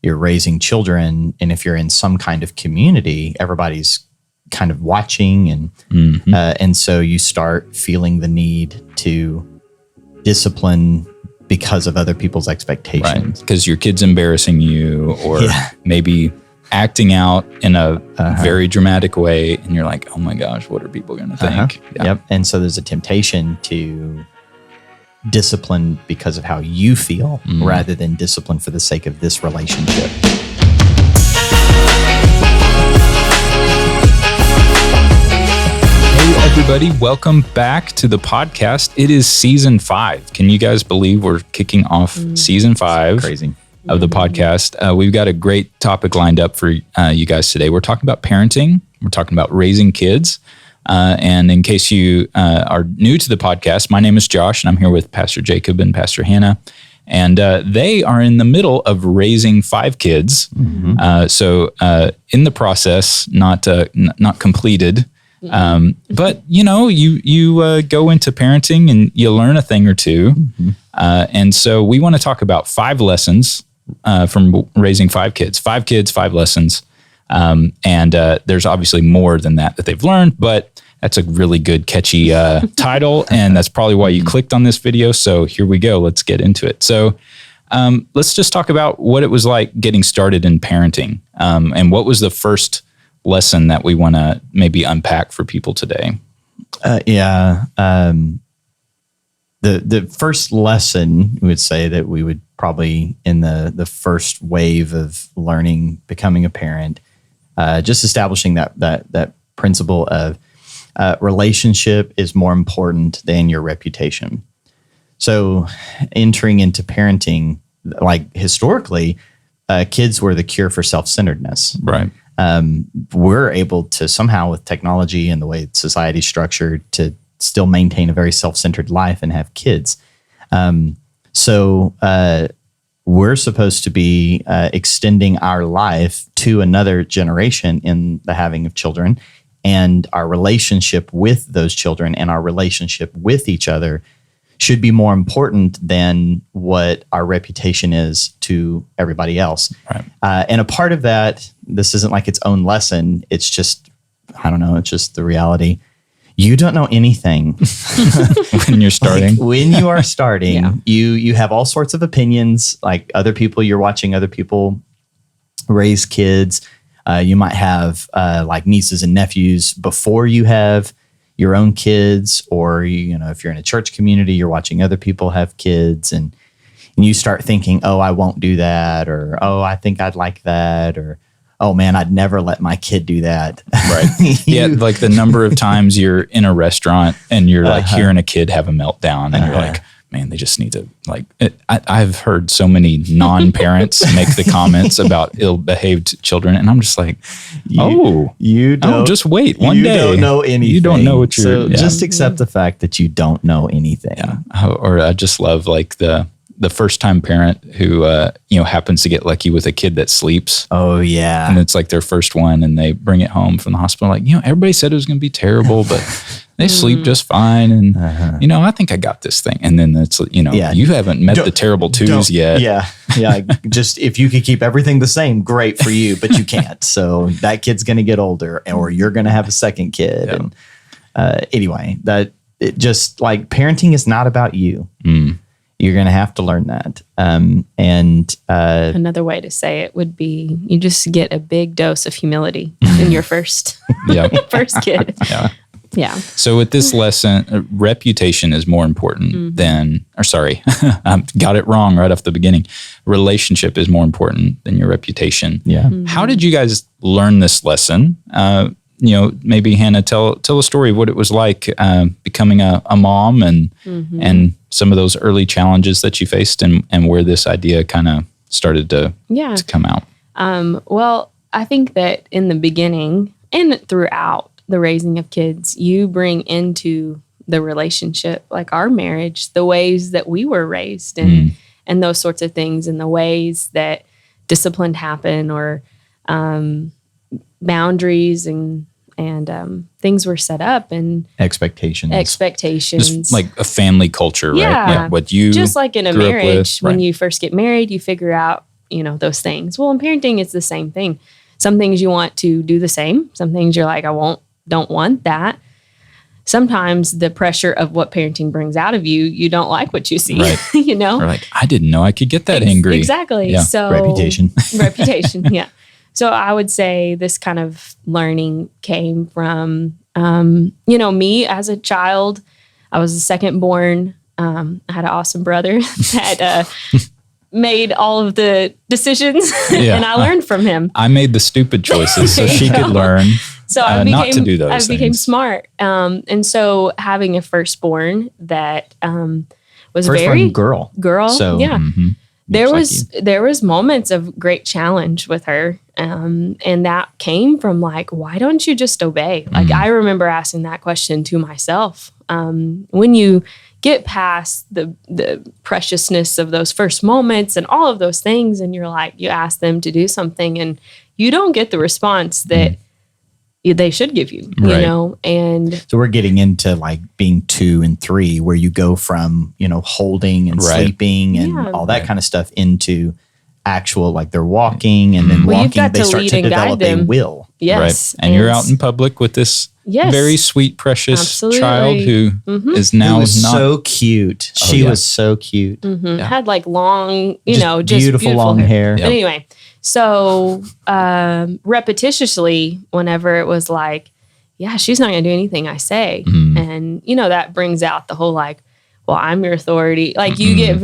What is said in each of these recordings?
you're raising children, and if you're in some kind of community, everybody's kind of watching, and so you start feeling the need to discipline because of other people's expectations. Because your kid's embarrassing you, or maybe acting out in a very dramatic way, and you're like, oh my gosh, what are people going to think? Yep. And so there's a temptation to discipline because of how you feel rather than discipline for the sake of this relationship. Hey everybody, welcome back to the podcast. It is season 5. Can you guys believe we're kicking off season 5? Crazy. Of the podcast. We've got a great topic lined up for you guys today. We're talking about parenting. We're talking about raising kids. And in case you are new to the podcast, my name is Josh, and I'm here with Pastor Jacob and Pastor Hannah. And they are in the middle of raising 5 kids. So in the process, not completed. But you know, you go into parenting and you learn a thing or two. And so we want to talk about 5 lessons from raising 5 kids. 5 kids, 5 lessons. And there's obviously more than that they've learned, but that's a really good, catchy title. And that's probably why you clicked on this video. So here we go. Let's get into it. So let's just talk about what it was like getting started in parenting. And what was the first lesson that we want to maybe unpack for people today? The first lesson, we would say that we would probably in the first wave of learning, becoming a parent, just establishing that principle of relationship is more important than your reputation. So entering into parenting, like historically, kids were the cure for self-centeredness. Right. We're able to somehow, with technology and the way society's structured, to still maintain a very self-centered life and have kids. So we're supposed to be extending our life to another generation in the having of children, and our relationship with those children and our relationship with each other should be more important than what our reputation is to everybody else. Right. And a part of that, this isn't like its own lesson. It's just, I don't know, it's just the reality. You don't know anything when you're starting. Like when you are starting, you have all sorts of opinions, like other people, you're watching other people raise kids. You might have like nieces and nephews before you have your own kids, or, you know, if you're in a church community, you're watching other people have kids, and you start thinking, oh, I won't do that, or, oh, I think I'd like that, or, oh man, I'd never let my kid do that. Right. Yeah. Like the number of times you're in a restaurant and you're like hearing a kid have a meltdown, and you're like, man, they just need to like, I've heard so many non-parents make the comments about ill-behaved children. And I'm just like, just wait one day. You don't know anything. You don't know what you're, just accept the fact that you don't know anything. Yeah. Or I just love like the first-time parent who, happens to get lucky with a kid that sleeps. Oh, yeah. And it's like their first one, and they bring it home from the hospital. Like, everybody said it was going to be terrible, but they sleep just fine. And, I think I got this thing. And then it's, you haven't met the terrible twos yet. Yeah. Yeah. Just if you could keep everything the same, great for you, but you can't. So that kid's going to get older, or you're going to have a second kid. Yeah. And anyway, just like parenting is not about you. You're going to have to learn that. And another way to say it would be you just get a big dose of humility in your first kid. Yeah. So with this lesson, reputation is more important than, I got it wrong right off the beginning. Relationship is more important than your reputation. Yeah. How did you guys learn this lesson? Maybe Hannah, tell a story of what it was like becoming a mom and some of those early challenges that you faced, and where this idea kind of started to come out. Well, I think that in the beginning and throughout the raising of kids, you bring into the relationship, like our marriage, the ways that we were raised and those sorts of things, and the ways that discipline happen, or boundaries and things were set up, and expectations, just like a family culture, right? Yeah. What you just like in a marriage, when you first get married, you figure out, those things. Well, in parenting, it's the same thing. Some things you want to do the same. Some things you're like, don't want that. Sometimes the pressure of what parenting brings out of you, you don't like what you see, Right. Or like, I didn't know I could get that angry. Exactly. Yeah. So reputation. Yeah. So I would say this kind of learning came from, me as a child. I was the second born. I had an awesome brother that made all of the decisions and I learned from him. I made the stupid choices so she could learn so I became, not to do those I became things. smart. And so having a firstborn that was Firstborn girl. So yeah. Mm-hmm. There was moments of great challenge with her. And that came from like, why don't you just obey? Like I remember asking that question to myself. When you get past the preciousness of those first moments and all of those things, and you're like, you ask them to do something and you don't get the response that they should give you, and so we're getting into like being 2 and 3 where you go from, holding and sleeping and all that kind of stuff into actual, like they're walking and then walking, they start to develop a will. Yes. Right. And you're out in public with this very sweet, precious child who is now so cute. She was so cute. Had like long, just beautiful long hair. But anyway, so repetitiously, whenever it was like, she's not going to do anything I say. And, that brings out the whole like, well, I'm your authority. Like you get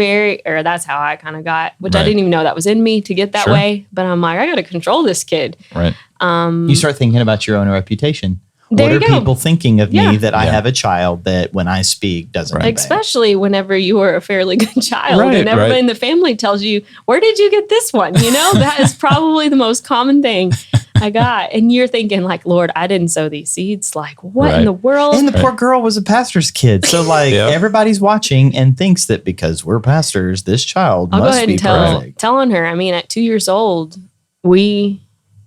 or that's how I kind of got, which I didn't even know that was in me to get that way. But I'm like, I got to control this kid. Right. You start thinking about your own reputation. What are people thinking of me that I have a child that when I speak doesn't obey? Especially whenever you were a fairly good child and everybody in the family tells you, where did you get this one? That is probably the most common thing I got. And you're thinking like, Lord, I didn't sow these seeds. Like what in the world? And the poor girl was a pastor's kid. So like everybody's watching and thinks that because we're pastors, this child must be perfect. Telling her, I mean, at 2 years old, she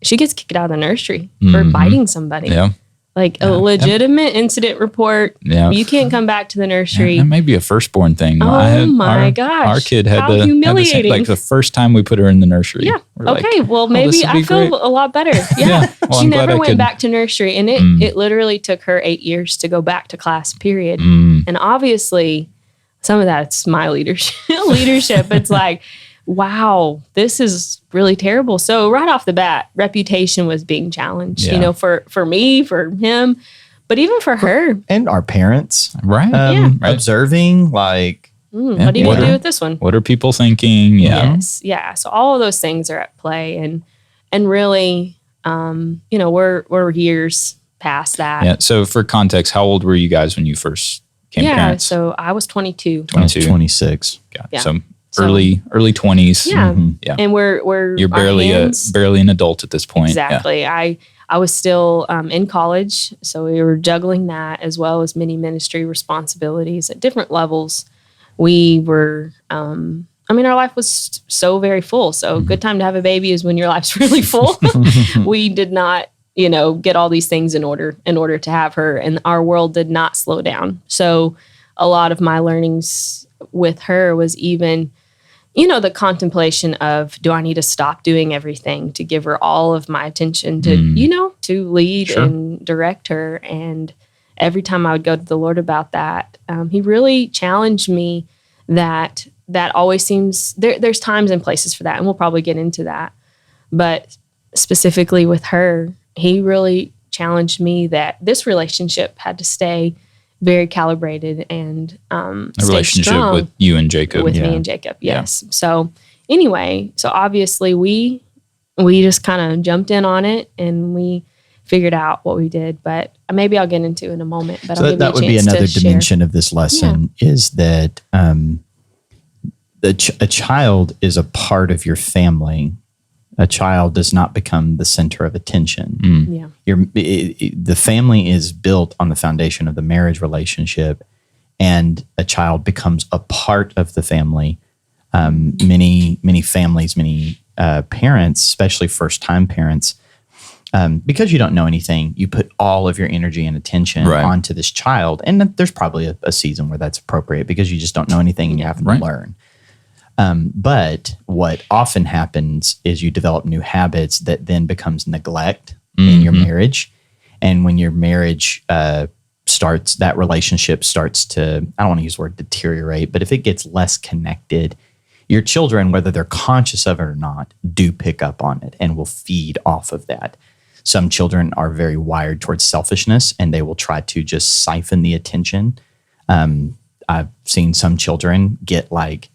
gets kicked out of the nursery for biting somebody. Yeah. Like a legitimate incident report. Yeah. You can't come back to the nursery. That may be a firstborn thing. Oh my gosh. Our kid had humiliating. like the first time we put her in the nursery. Yeah. Okay. Well, maybe I feel a lot better. Yeah. Well, she never went back to nursery. And it literally took her 8 years to go back to class, period. And obviously some of that's my leadership. It's like, wow, this is really terrible. So right off the bat, reputation was being challenged, for me, for him, but even for her. And our parents. Right. Observing like, what are you going to do with this one? What are people thinking? Yeah. Yes. Yeah. So all of those things are at play and really, we're years past that. Yeah. So for context, how old were you guys when you first became parents? So I was 22. 26. Yeah. So early 20s. Yeah. Yeah. And you're barely an adult at this point. Exactly. Yeah. I was still in college, so we were juggling that as well as many ministry responsibilities at different levels. We were our life was so very full. So good time to have a baby is when your life's really full. We did not, get all these things in order to have her, and our world did not slow down. So a lot of my learnings with her was even the contemplation of, do I need to stop doing everything to give her all of my attention to, to lead and direct her? And every time I would go to the Lord about that, he really challenged me that always seems, there's times and places for that. And we'll probably get into that. But specifically with her, he really challenged me that this relationship had to stay very calibrated and a relationship with you and Jacob. With me and Jacob, yes. Yeah. So anyway, obviously we just kind of jumped in on it and we figured out what we did. But maybe I'll get into it in a moment. But so that would be another dimension of this lesson is that a child is a part of your family. A child does not become the center of attention. The family is built on the foundation of the marriage relationship, and a child becomes a part of the family. Many families, many parents, especially first-time parents, because you don't know anything, you put all of your energy and attention onto this child. And there's probably a season where that's appropriate because you just don't know anything and you have to learn. But what often happens is you develop new habits that then becomes neglect in your marriage. And when your marriage starts, that relationship starts to, I don't want to use the word deteriorate, but if it gets less connected, your children, whether they're conscious of it or not, do pick up on it and will feed off of that. Some children are very wired towards selfishness and they will try to just siphon the attention. I've seen some children get like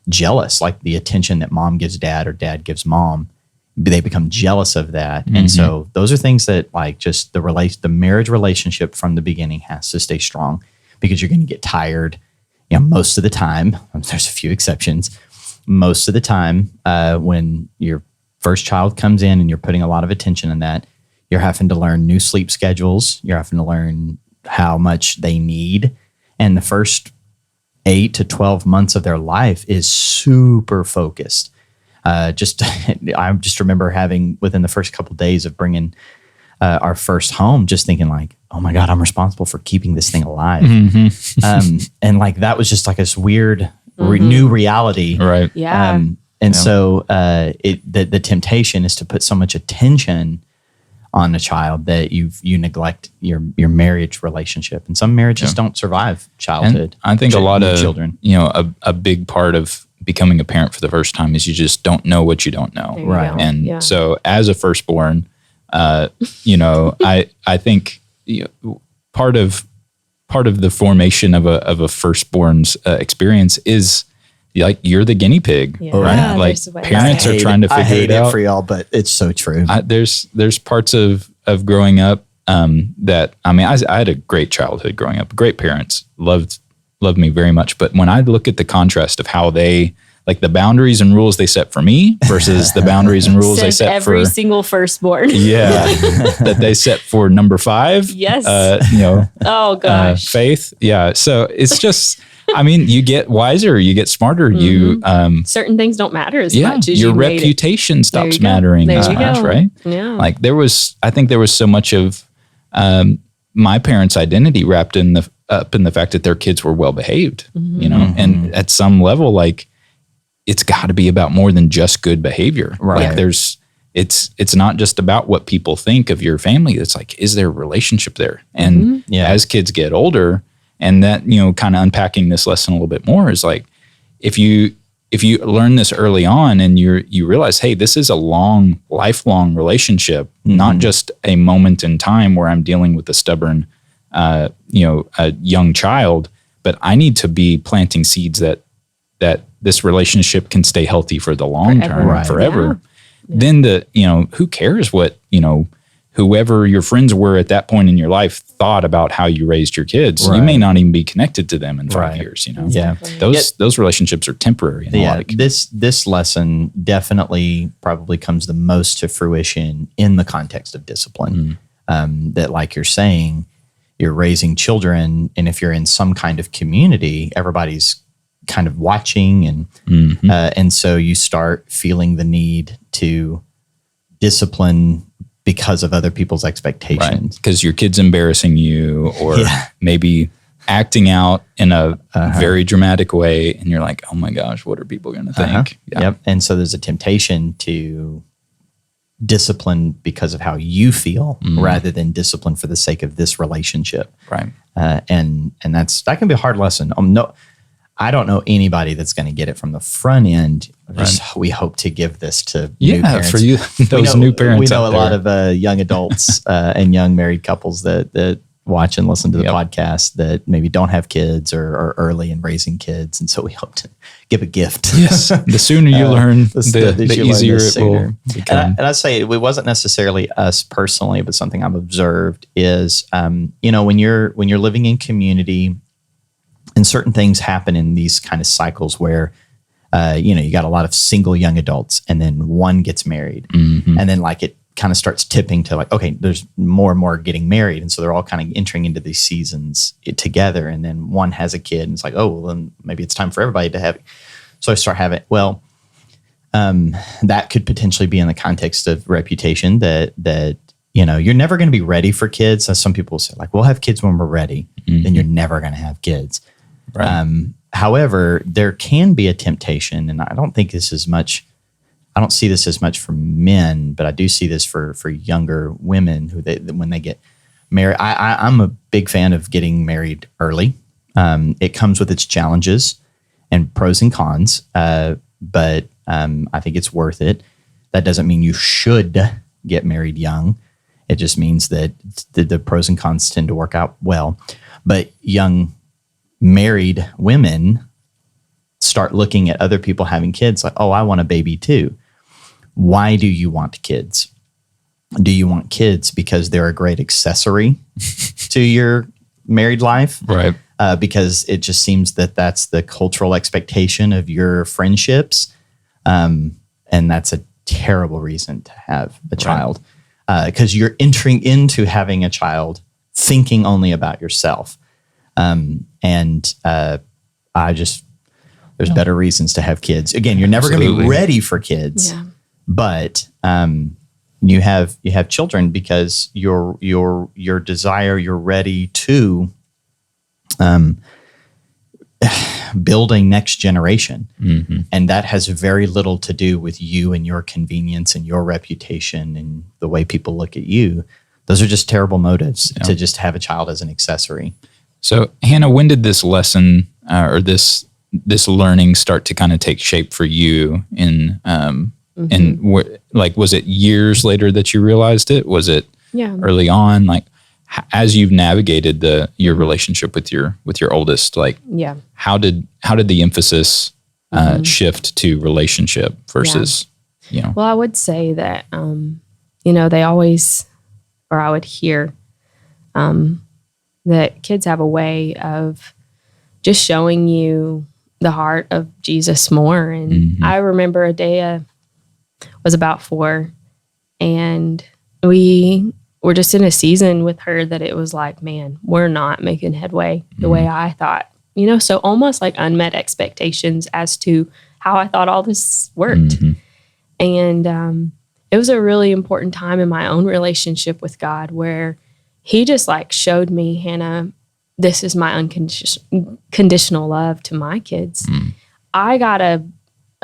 jealous, like the attention that mom gives dad or dad gives mom. They become jealous of that. And so those are things that like just the marriage relationship from the beginning has to stay strong, because you're going to get tired, most of the time. There's a few exceptions. Most of the time, when your first child comes in and you're putting a lot of attention on that, you're having to learn new sleep schedules. You're having to learn how much they need. And the first 8 to 12 months of their life is super focused. I just remember having, within the first couple of days of bringing our first home, just thinking like, oh my God, I'm responsible for keeping this thing alive. And like, that was just like this weird new reality. Right. Yeah. So the temptation is to put so much attention on a child that you neglect your marriage relationship. And some marriages don't survive childhood. And I think a lot of children, a big part of becoming a parent for the first time is you just don't know what you don't know. Right. And so as a firstborn, I think part of the formation of a firstborn's experience is like you're the guinea pig, right? Yeah, like parents are trying to figure I hate it out for y'all, but it's so true. There's parts of growing up that I had a great childhood growing up. Great parents, loved me very much. But when I look at the contrast of how they, like the boundaries and rules they set for me versus the boundaries and rules they set every for single firstborn. that they set for number 5. Yes. Oh gosh. Faith. Yeah. So it's just, you get wiser, you get smarter. You certain things don't matter as much as your reputation stops mattering as much, right? Yeah. Like I think there was so much of my parents' identity wrapped up in the fact that their kids were well behaved, and at some level, like it's got to be about more than just good behavior. Right. Like it's not just about what people think of your family. It's like, is there a relationship there? And as kids get older, and that, kind of unpacking this lesson a little bit more is like, if you learn this early on and you realize, hey, this is a lifelong relationship, not just a moment in time where I'm dealing with a stubborn, a young child, but I need to be planting seeds that this relationship can stay healthy for the long term, forever. Yeah. Then who cares what, whoever your friends were at that point in your life thought about how you raised your kids. Right. You may not even be connected to them in 5 years, Yeah. Those relationships are temporary. This lesson definitely probably comes the most to fruition in the context of discipline. That, like you're saying, you're raising children, and if you're in some kind of community, everybody's kind of watching, and so you start feeling the need to discipline because of other people's expectations. Because your kid's embarrassing you, or maybe acting out in a very dramatic way, and you're like, oh my gosh, what are people going to think? Yep. And so there's a temptation to discipline because of how you feel, rather than discipline for the sake of this relationship. Right. And that can be a hard lesson. I don't know anybody that's going to get it from the front end. We hope to give this to new parents. For you, new parents. We know a lot of young adults and young married couples that watch and listen to the podcast that maybe don't have kids or are early in raising kids. And so we hope to give a gift. Yes. The sooner you learn, the easier it will become. And I say it wasn't necessarily us personally, but something I've observed is, when you're living in community, and certain things happen in these kind of cycles where, you got a lot of single young adults, and then one gets married, and then like it kind of starts tipping to like, okay, there's more and more getting married, and so they're all kind of entering into these seasons together, and then one has a kid, and it's like, oh, well, then maybe it's time for everybody to have it. So I start having that could potentially be in the context of reputation that you're never going to be ready for kids. As some people say, like, we'll have kids when we're ready, then you're never going to have kids. Right. However, there can be a temptation, and I don't think this is much. I don't see this as much for men, but I do see this for younger women when they get married. I'm a big fan of getting married early. It comes with its challenges and pros and cons, but I think it's worth it. That doesn't mean you should get married young. It just means that the pros and cons tend to work out well. But young married women start looking at other people having kids like, oh, I want a baby too. Why do you want kids? Do you want kids because they're a great accessory to your married life? Right. Because it just seems that that's the cultural expectation of your friendships. And that's a terrible reason to have a child. Because you're entering into having a child thinking only about yourself. There's better reasons to have kids. Again, you're never going to be ready for kids, but you have children because your desire, you're ready to build a next generation. Mm-hmm. And that has very little to do with you and your convenience and your reputation and the way people look at you. Those are just terrible motives to just have a child as an accessory. So, Hannah, when did this lesson or this learning start to kind of take shape for you? Was it years later that you realized it? Was it early on? Like, as you've navigated your relationship with your oldest, how did the emphasis shift to relationship versus, Well, I would say that, they always, or I would hear that kids have a way of just showing you the heart of Jesus more. And I remember a day I was about 4, and we were just in a season with her that it was like, man, we're not making headway the way I thought, so almost like unmet expectations as to how I thought all this worked. And it was a really important time in my own relationship with God where he just showed me, Hannah, this is my unconditional love to my kids. I got a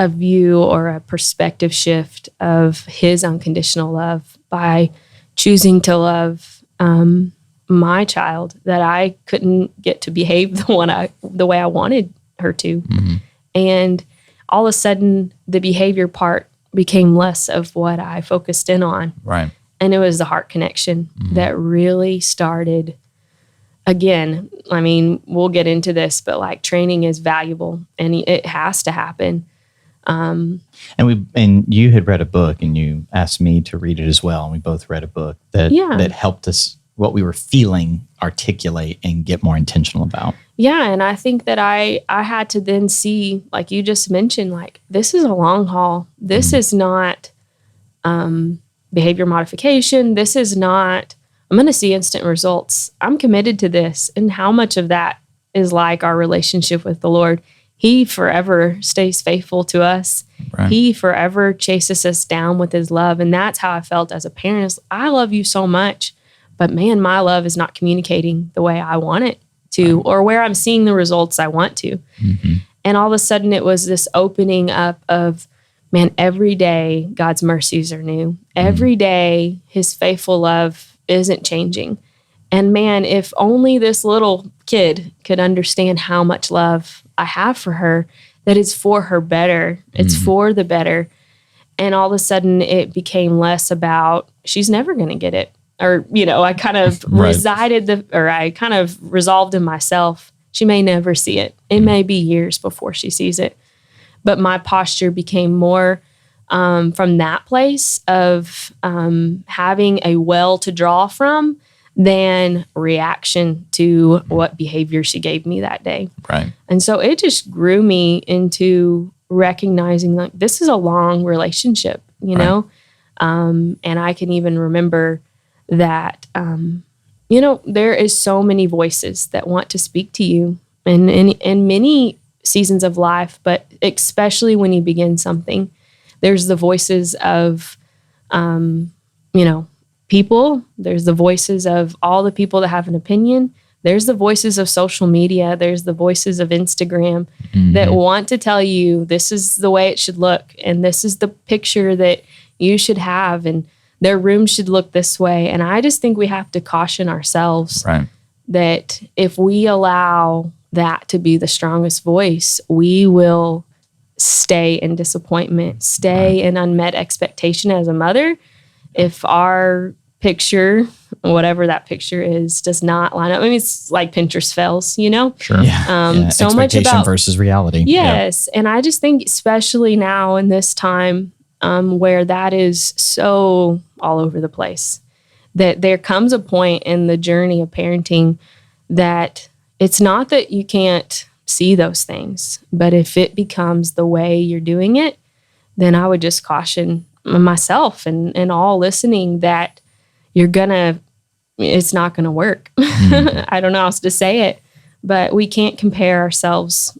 view or a perspective shift of his unconditional love by choosing to love my child, that I couldn't get to behave the way I wanted her to. And all of a sudden, the behavior part became less of what I focused in on. Right. And it was the heart connection that really started. Again, I mean, we'll get into this, but training is valuable and it has to happen. And you had read a book and you asked me to read it as well. And we both read a book that helped us, what we were feeling, articulate and get more intentional about. Yeah. And I think that I had to then see, like you just mentioned, this is a long haul. This is not behavior modification. This is not, I'm going to see instant results. I'm committed to this. And how much of that is like our relationship with the Lord? He forever stays faithful to us. Right. He forever chases us down with his love. And that's how I felt as a parent. I love you so much, but man, my love is not communicating the way I want it to, or where I'm seeing the results I want to. And all of a sudden it was this opening up of, man, every day God's mercies are new. Every day his faithful love isn't changing. And man, if only this little kid could understand how much love I have for her, that it's for her better. It's for the better. And all of a sudden it became less about, she's never going to get it. Or, I kind of I kind of resolved in myself, she may never see it. It may be years before she sees it. But my posture became more from that place of having a well to draw from than reaction to what behavior she gave me that day. Right. And so it just grew me into recognizing this is a long relationship, know? And I can even remember that, there is so many voices that want to speak to you in many seasons of life, but especially when you begin something, there's the voices of, people. There's the voices of all the people that have an opinion, there's the voices of social media, there's the voices of Instagram that want to tell you this is the way it should look, and this is the picture that you should have, and their room should look this way. And I just think we have to caution ourselves that if we allow that to be the strongest voice, we will stay in disappointment, stay in unmet expectation as a mother. If our picture, whatever that picture is, does not line up. I mean, it's like Pinterest fails, you know? Sure. So much about versus reality. Yes. And I just think, especially now in this time where that is so all over the place, that there comes a point in the journey of parenting that it's not that you can't see those things, but if it becomes the way you're doing it, then I would just caution myself and all listening that it's not gonna work. I don't know how else to say it, but we can't compare ourselves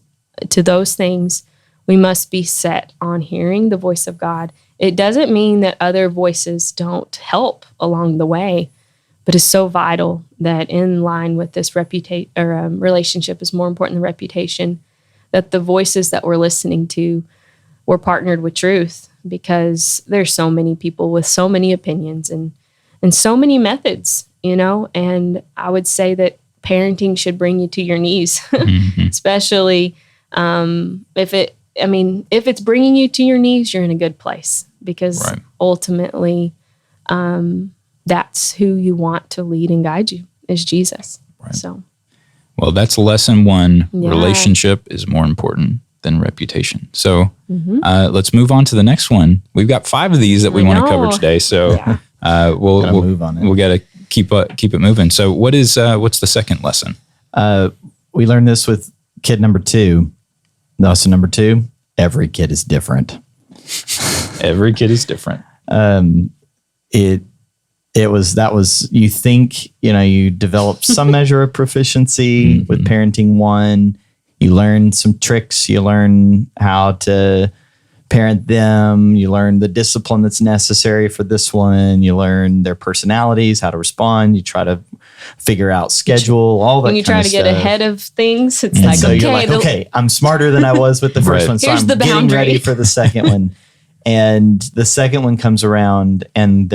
to those things. We must be set on hearing the voice of God. It doesn't mean that other voices don't help along the way, but it's so vital that in line with this relationship is more important than reputation, that the voices that we're listening to were partnered with truth, because there's so many people with so many opinions and so many methods, you know, and I would say that parenting should bring you to your knees, especially if it's bringing you to your knees, you're in a good place, because ultimately that's who you want to lead and guide you, is Jesus. So, well, that's lesson one. Relationship is more important than reputation. So let's move on to the next one. We've got 5 of these that we want to cover today. So we'll move on. We'll got to keep it moving. So what's the second lesson? We learned this with kid number 2. Lesson number 2: every kid is different. Every kid is different. You think, you develop some measure of proficiency with parenting one. You learn some tricks. You learn how to parent them. You learn the discipline that's necessary for this one. You learn their personalities, how to respond. You try to figure out schedule, all that. When you try to get ahead of things, it's and so you're like, okay, I'm smarter than I was with the first one. So Here's I'm the getting boundary. ready for the second one. And the second one comes around, and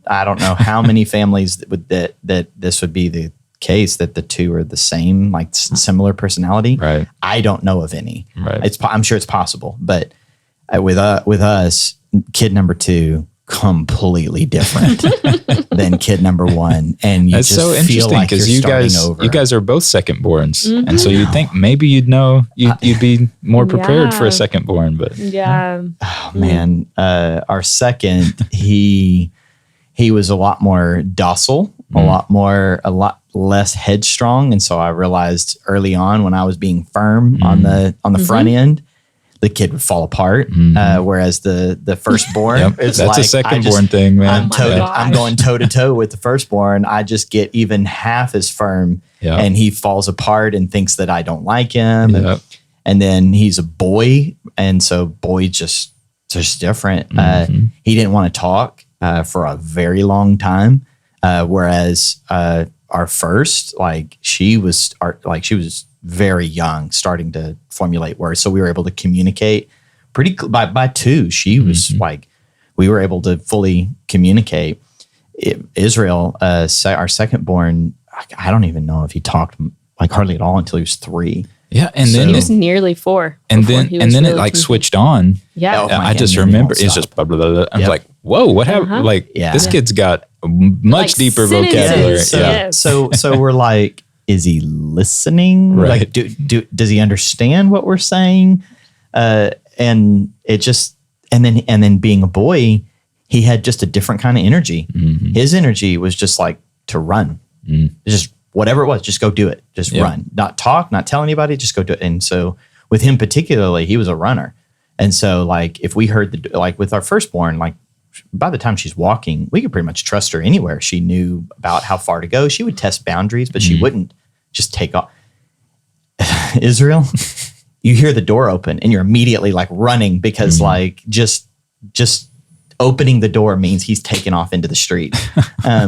I don't know how many families that this would be the case, that the two are the same, like similar personality. Right. I don't know of any. Right. I'm sure it's possible, but with us, kid number 2, completely different than kid number 1, and that's so interesting because you guys are both second borns, and so you'd think maybe you'd be more prepared for a second born, but oh man, our second, he was a lot more docile, a lot less headstrong, and so I realized early on when I was being firm on the front end, the kid would fall apart. Whereas the firstborn, that's like a second-born thing, man. I'm going toe to toe with the firstborn. I just get even half as firm, and he falls apart and thinks that I don't like him. And then he's a boy, and so boy just different. He didn't want to talk for a very long time, whereas our first, she was very young, starting to formulate words. So we were able to communicate by 2. She was we were able to fully communicate. Israel, our second born, I don't even know if he talked hardly at all until he was 3. Yeah, and then he was nearly 4. And then really it switched on. Yeah, I just remember it's just blah blah blah. I'm like, whoa, what happened? This kid's got a much deeper vocabulary. So we're like, is he listening? Right. Does he understand what we're saying? And it just, and then being a boy, he had just a different kind of energy. His energy was just like to run. Just whatever it was, just go do it. Just run. Not talk, not tell anybody, just go do it. And so with him particularly, he was a runner. And so if we heard with our firstborn, by the time she's walking, we could pretty much trust her anywhere. She knew about how far to go. She would test boundaries, but she wouldn't just take off. Israel, you hear the door open and you're immediately running because just opening the door means he's taken off into the street. I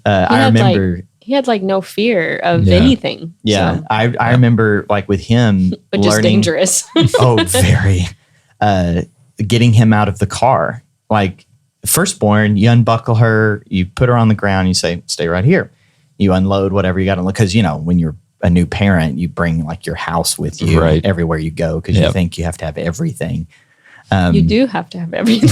remember he had like no fear of Yeah. anything. Yeah. So, I remember like with him which is learning, dangerous. oh, very, getting him out of the car. Like firstborn, you unbuckle her, you put her on the ground, you say, stay right here. You unload whatever you got to unload. Because, when you're a new parent, you bring like your house with you everywhere you go because you think you have to have everything. You do have to have everything.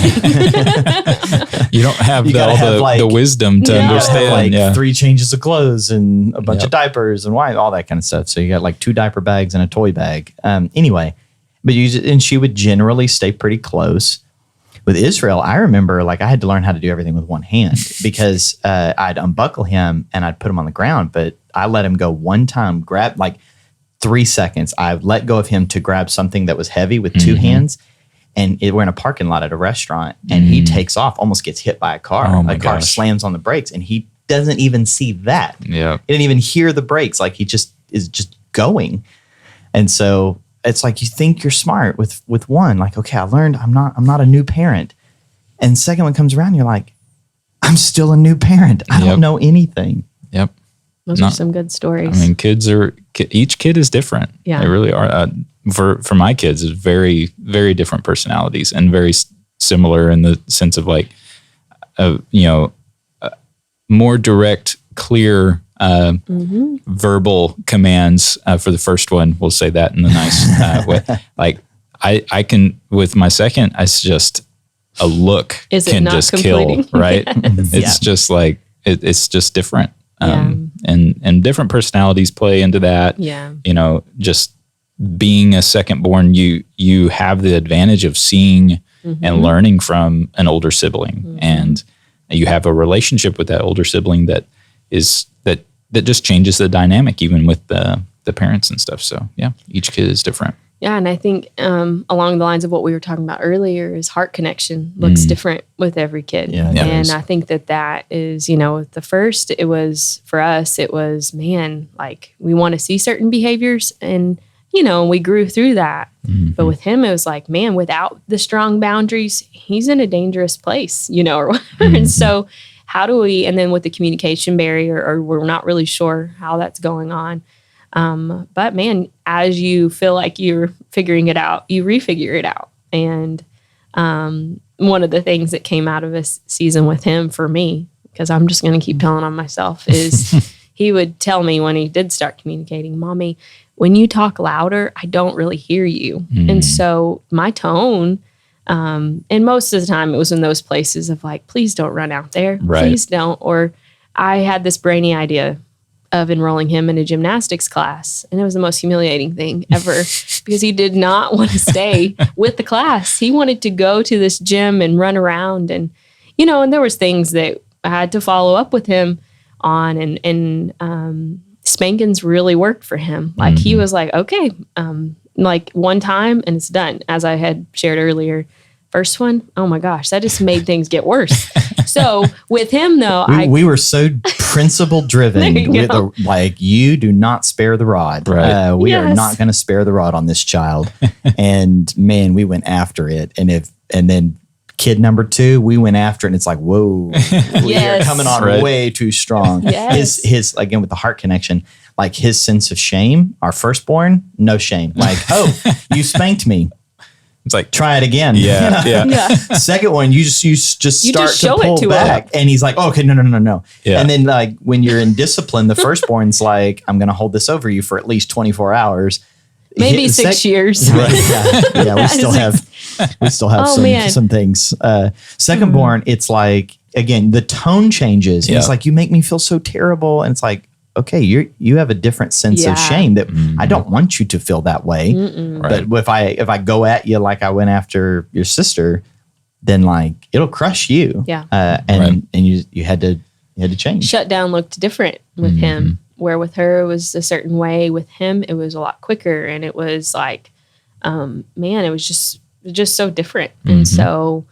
You don't have the wisdom to understand. Have 3 changes of clothes and a bunch of diapers and all that kind of stuff. So you got like 2 diaper bags and a toy bag. Anyway, but she would generally stay pretty close. With Israel, I remember like I had to learn how to do everything with one hand because I'd unbuckle him and I'd put him on the ground, but I let him go one time, grab like 3 seconds. I let go of him to grab something that was heavy with 2 hands. And we're in a parking lot at a restaurant, and he takes off, almost gets hit by a car. Oh my car gosh. slams on the brakes, and he doesn't even see that. Yeah. He didn't even hear the brakes. Like he just is just going. And so it's like you think you're smart with one. Like, okay, I learned I'm not a new parent. And second one comes around, you're like, I'm still a new parent. I don't know anything. Yep. Those are some good stories. I mean, each kid is different. Yeah. They really are. For my kids, it's very, very different personalities and very similar in the sense of like, more direct, clear, verbal commands for the first one. We'll say that in the nice way. Like I can, with my second, it's just a look can just kill, right? It's just like, it's just different. And different personalities play into that. Yeah. Just being a secondborn, you have the advantage of seeing and learning from an older sibling, and you have a relationship with that older sibling that just changes the dynamic, even with the parents and stuff. So yeah, each kid is different. Yeah, and I think along the lines of what we were talking about earlier is heart connection looks different with every kid. Yeah, and I think that is, with the first, it was, for us, it was, man, like we want to see certain behaviors and, we grew through that. But with him, it was like, man, without the strong boundaries, he's in a dangerous place, or whatever. And so how do we, and then with the communication barrier, or we're not really sure how that's going on. But man, as you feel like you're figuring it out, you refigure it out. And one of the things that came out of this season with him for me, because I'm just going to keep telling on myself, is he would tell me when he did start communicating, Mommy, when you talk louder, I don't really hear you. And so my tone, and most of the time it was in those places of like, please don't run out there. Right. Please don't. Or I had this brainy idea of enrolling him in a gymnastics class. And it was the most humiliating thing ever because he did not want to stay with the class. He wanted to go to this gym and run around. And, and there was things that I had to follow up with him on. And spankings really worked for him. Like he was like, okay, like one time and it's done. As I had shared earlier, first one, oh my gosh, that just made things get worse. So with him though, we were so principle driven. You do not spare the rod. Right. We are not going to spare the rod on this child. And man, we went after it. And then kid number 2, we went after it. And it's like, whoa, we are coming on way too strong. Yes. His again, with the heart connection, like his sense of shame, our firstborn, no shame. Like, oh, you spanked me. It's like, try it again. Yeah. Second one, you just start to pull back, and he's like, oh, okay, no. Yeah. And then like when you're in discipline, the firstborn's like, I'm going to hold this over you for at least 24 hours, maybe 6 years. Right? Yeah. We still have some things. Secondborn, it's like again the tone changes. And it's like you make me feel so terrible, and it's like, okay, you have a different sense of shame that I don't want you to feel that way. But if I go at you like I went after your sister, then like it'll crush you. Yeah. And you had to change. Shutdown looked different with him, where with her it was a certain way. With him, it was a lot quicker, and it was like, man, it was just so different. And so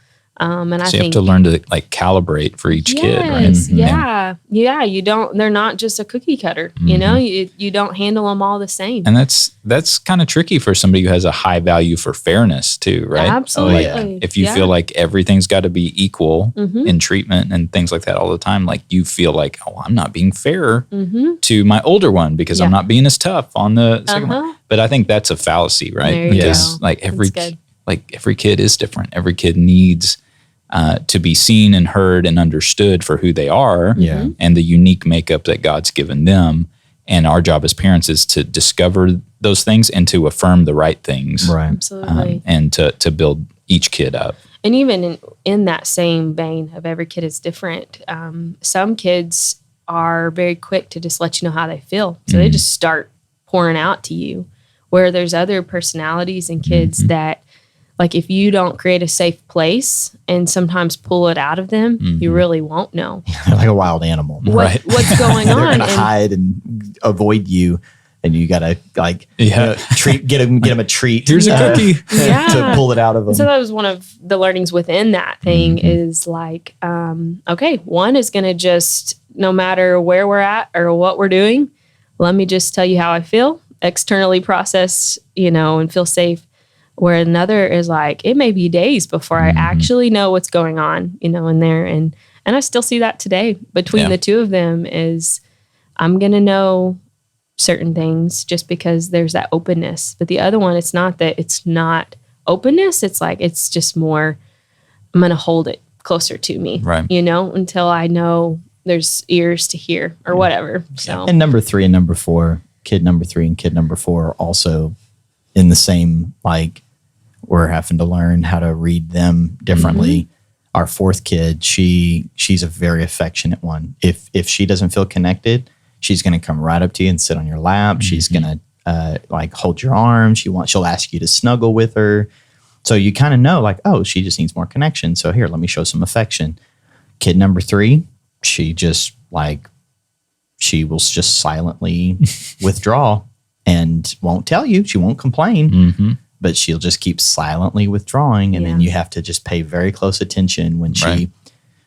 And I So you think have to learn to like calibrate for each kid, right? yes, yeah. They're not just a cookie cutter. You know, you don't handle them all the same. And that's kind of tricky for somebody who has a high value for fairness too, right? Absolutely. Like if you feel like everything's got to be equal in treatment and things like that all the time, like you feel like, oh, I'm not being fair to my older one because I'm not being as tough on the second one. But I think that's a fallacy, right? There you Because go. like That's every kid is different. Every kid needs to be seen and heard and understood for who they are and the unique makeup that God's given them. And our job as parents is to discover those things and to affirm the right things. Right. Absolutely. And to build each kid up. And even in that same vein of every kid is different, some kids are very quick to just let you know how they feel. So they just start pouring out to you, where there's other personalities and kids that, like, if you don't create a safe place and sometimes pull it out of them, you really won't know. They're like a wild animal. What's going They're on. going to hide and avoid you. And you got to like get them a treat. Here's a cookie. To pull it out of them. So that was one of the learnings within that thing is like, okay, one is going to just, no matter where we're at or what we're doing, let me just tell you how I feel, externally process, and feel safe. Where another is like, it may be days before I actually know what's going on, in there. And I still see that today between the two of them is I'm going to know certain things just because there's that openness. But the other one, it's not that it's not openness. It's like, it's just more, I'm going to hold it closer to me, right. Until I know there's ears to hear or whatever. So, and number 3 and number 4, kid number 3 and kid number 4 are also in the same, like, we're having to learn how to read them differently. Our 4th kid, she's a very affectionate one. If she doesn't feel connected, she's going to come right up to you and sit on your lap. She's going to like hold your arm. She'll ask you to snuggle with her. So you kind of know, like, oh, she just needs more connection. So here, let me show some affection. Kid number 3, she just like, she will just silently withdraw and won't tell you. She won't complain, but she'll just keep silently withdrawing. And then you have to just pay very close attention when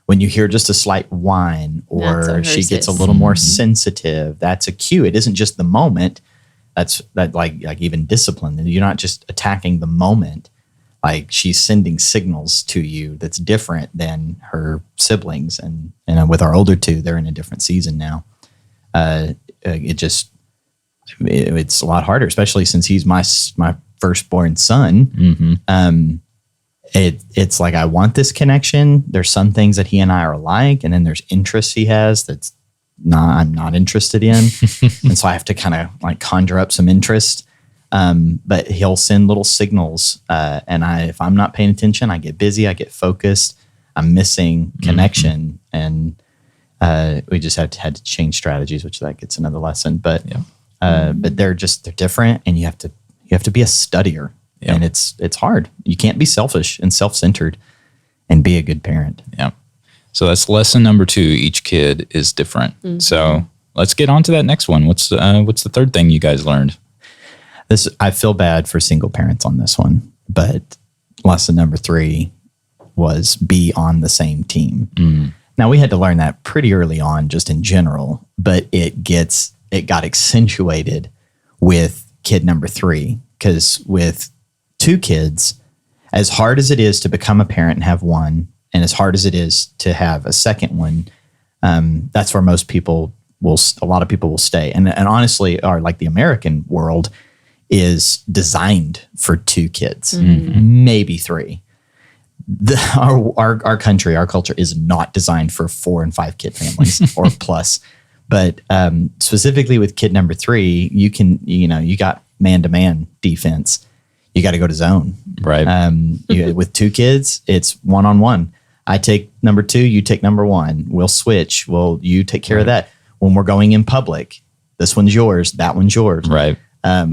when you hear just a slight whine or she gets a little more sensitive. That's a cue. It isn't just the moment. That's like even discipline. You're not just attacking the moment. Like she's sending signals to you that's different than her siblings. And with our older 2, they're in a different season now. It's a lot harder, especially since he's my firstborn son. It's like, I want this connection. There's some things that he and I are alike, and then there's interests he has I'm not interested in. And so I have to kind of like conjure up some interest. But he'll send little signals. And if I'm not paying attention, I get busy, I get focused, I'm missing connection. And we just had to change strategies, which that gets another lesson. But they're different, and you have to be a studier. And it's hard. You can't be selfish and self-centered and be a good parent. Yeah. So that's lesson number 2. Each kid is different. So let's get on to that next one. What's the 3rd thing you guys learned? I feel bad for single parents on this one, but lesson number 3 was be on the same team. Now we had to learn that pretty early on, just in general, but it got accentuated with kid number 3, because with 2 kids, as hard as it is to become a parent and have one, and as hard as it is to have a second one, that's where a lot of people will stay. And honestly, like the American world is designed for 2 kids, maybe 3. Our country, our culture is not designed for 4 and 5 kid families or plus. But specifically with kid number 3, you got man-to-man defense. You got to go to zone. Right. With 2 kids, it's one-on-one. I take number 2, you take number 1. We'll switch. Well, you take care of that. When we're going in public, this one's yours, that one's yours. Right.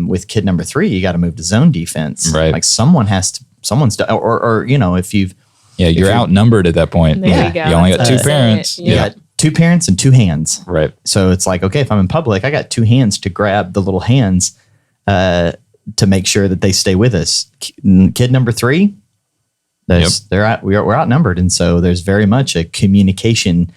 With kid number 3, you got to move to zone defense. Right. Like if you've... Yeah, you're outnumbered at that point. There you go. You only got 2 parents. You got 2 parents and 2 hands. Right. So it's like, okay, if I'm in public, I got 2 hands to grab the little hands to make sure that they stay with us. Kid number 3, We're outnumbered, and so there's very much a communication.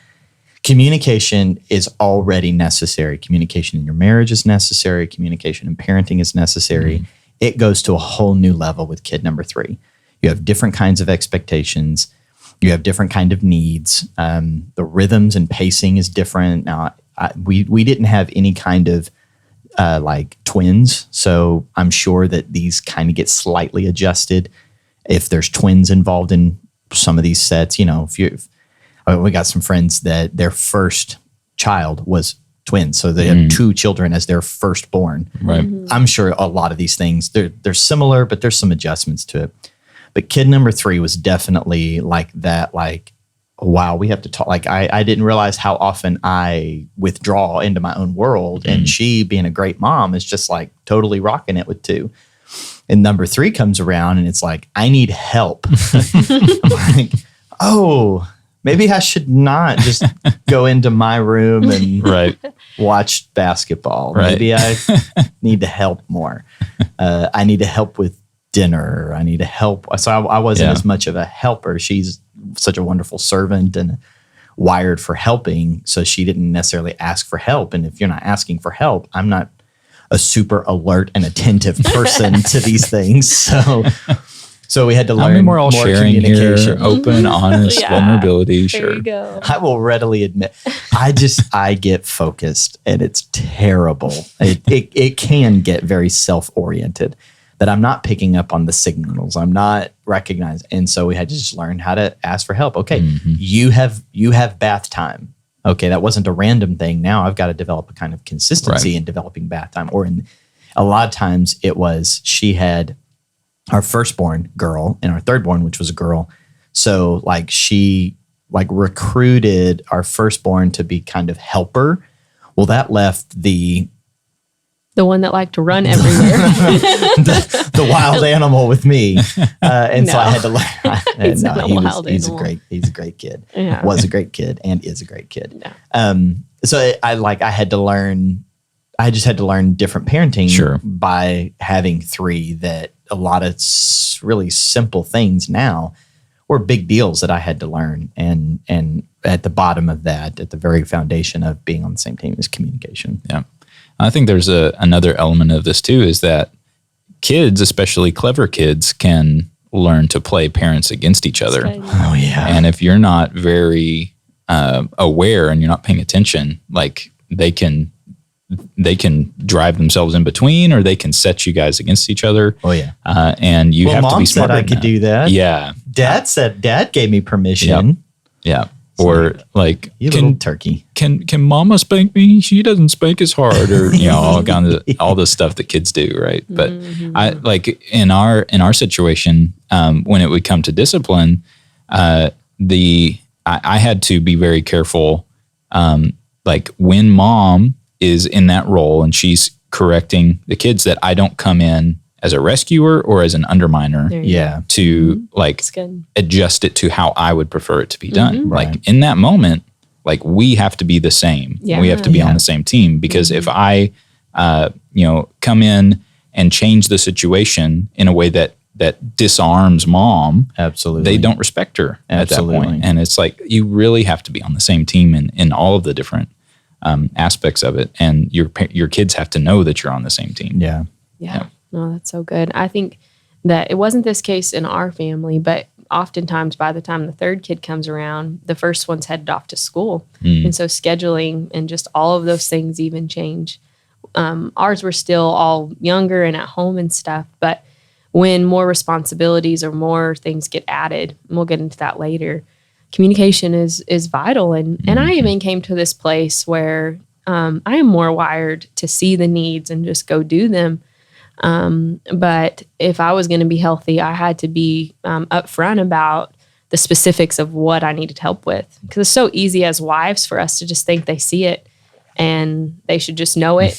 Communication is already necessary. Communication in your marriage is necessary. Communication in parenting is necessary. Mm-hmm. It goes to a whole new level with kid number 3. You have different kinds of expectations. You have different kind of needs. The rhythms and pacing is different. Now, we didn't have any kind of like twins, so I'm sure that these kind of get slightly adjusted if there's twins involved in some of these sets. You know, we got some friends that their first child was twins, so they had 2 children as their firstborn. Right. Mm-hmm. I'm sure a lot of these things they're similar, but there's some adjustments to it. But kid number 3 was definitely like that. Like, wow, we have to talk. Like, I didn't realize how often I withdraw into my own world, and she, being a great mom, is just like totally rocking it with 2. And number 3 comes around, and it's like, I need help. I'm like, oh, maybe I should not just go into my room and watch basketball. Right. Maybe I need to help more. I need to help with dinner. I need to help. So I wasn't as much of a helper. She's such a wonderful servant and wired for helping. So she didn't necessarily ask for help. And if you're not asking for help, I'm not a super alert and attentive person to these things. So we had to learn. I mean, we're all more sharing here, communication. open, honest, vulnerability. There Sure. you go. I will readily admit, I get focused, and it's terrible. It can get very self-oriented, that I'm not picking up on the signals. I'm not recognizing. And so we had to just learn how to ask for help. Okay, you have bath time. Okay, that wasn't a random thing. Now I've got to develop a kind of consistency in developing bath time. Or in a lot of times it was, she had our firstborn girl and our thirdborn, which was a girl. So like she like recruited our firstborn to be kind of helper. Well, that left the one that liked to run everywhere. the wild animal with me. And so I had to learn. He's not a wild he's animal. He's a great kid. Yeah. Was a great kid and is a great kid. Yeah. So I had to learn, I just had to learn different parenting by having 3, that a lot of really simple things now were big deals that I had to learn. And at the bottom of that, at the very foundation of being on the same team, is communication. Yeah. I think there's another element of this too, is that kids, especially clever kids, can learn to play parents against each other. Oh yeah. And if you're not very aware and you're not paying attention, like they can drive themselves in between, or they can set you guys against each other. Oh yeah. And you have to be smart. Mom said I could do that. Yeah. Dad gave me permission. Yeah. Or like, you little turkey. Can mama spank me? She doesn't spank as hard, or all the stuff that kids do, right? But I like in our situation, when it would come to discipline, I had to be very careful. Like when mom is in that role and she's correcting the kids, that I don't come in as a rescuer or as an underminer to like adjust it to how I would prefer it to be done. Like in that moment, like we have to be the same. Yeah. We have to be on the same team, because if I, come in and change the situation in a way that disarms mom, absolutely, they don't respect her at that point. And it's like, you really have to be on the same team in all of the different aspects of it. And your kids have to know that you're on the same team. Yeah. No, that's so good. I think that it wasn't this case in our family, but oftentimes by the time the third kid comes around, the first one's headed off to school. And so scheduling and just all of those things even change. Ours were still all younger and at home and stuff, but when more responsibilities or more things get added, and we'll get into that later, communication is vital. And I even came to this place where I am more wired to see the needs and just go do them. But if I was going to be healthy, I had to be upfront about the specifics of what I needed help with. Because it's so easy as wives for us to just think they see it and they should just know it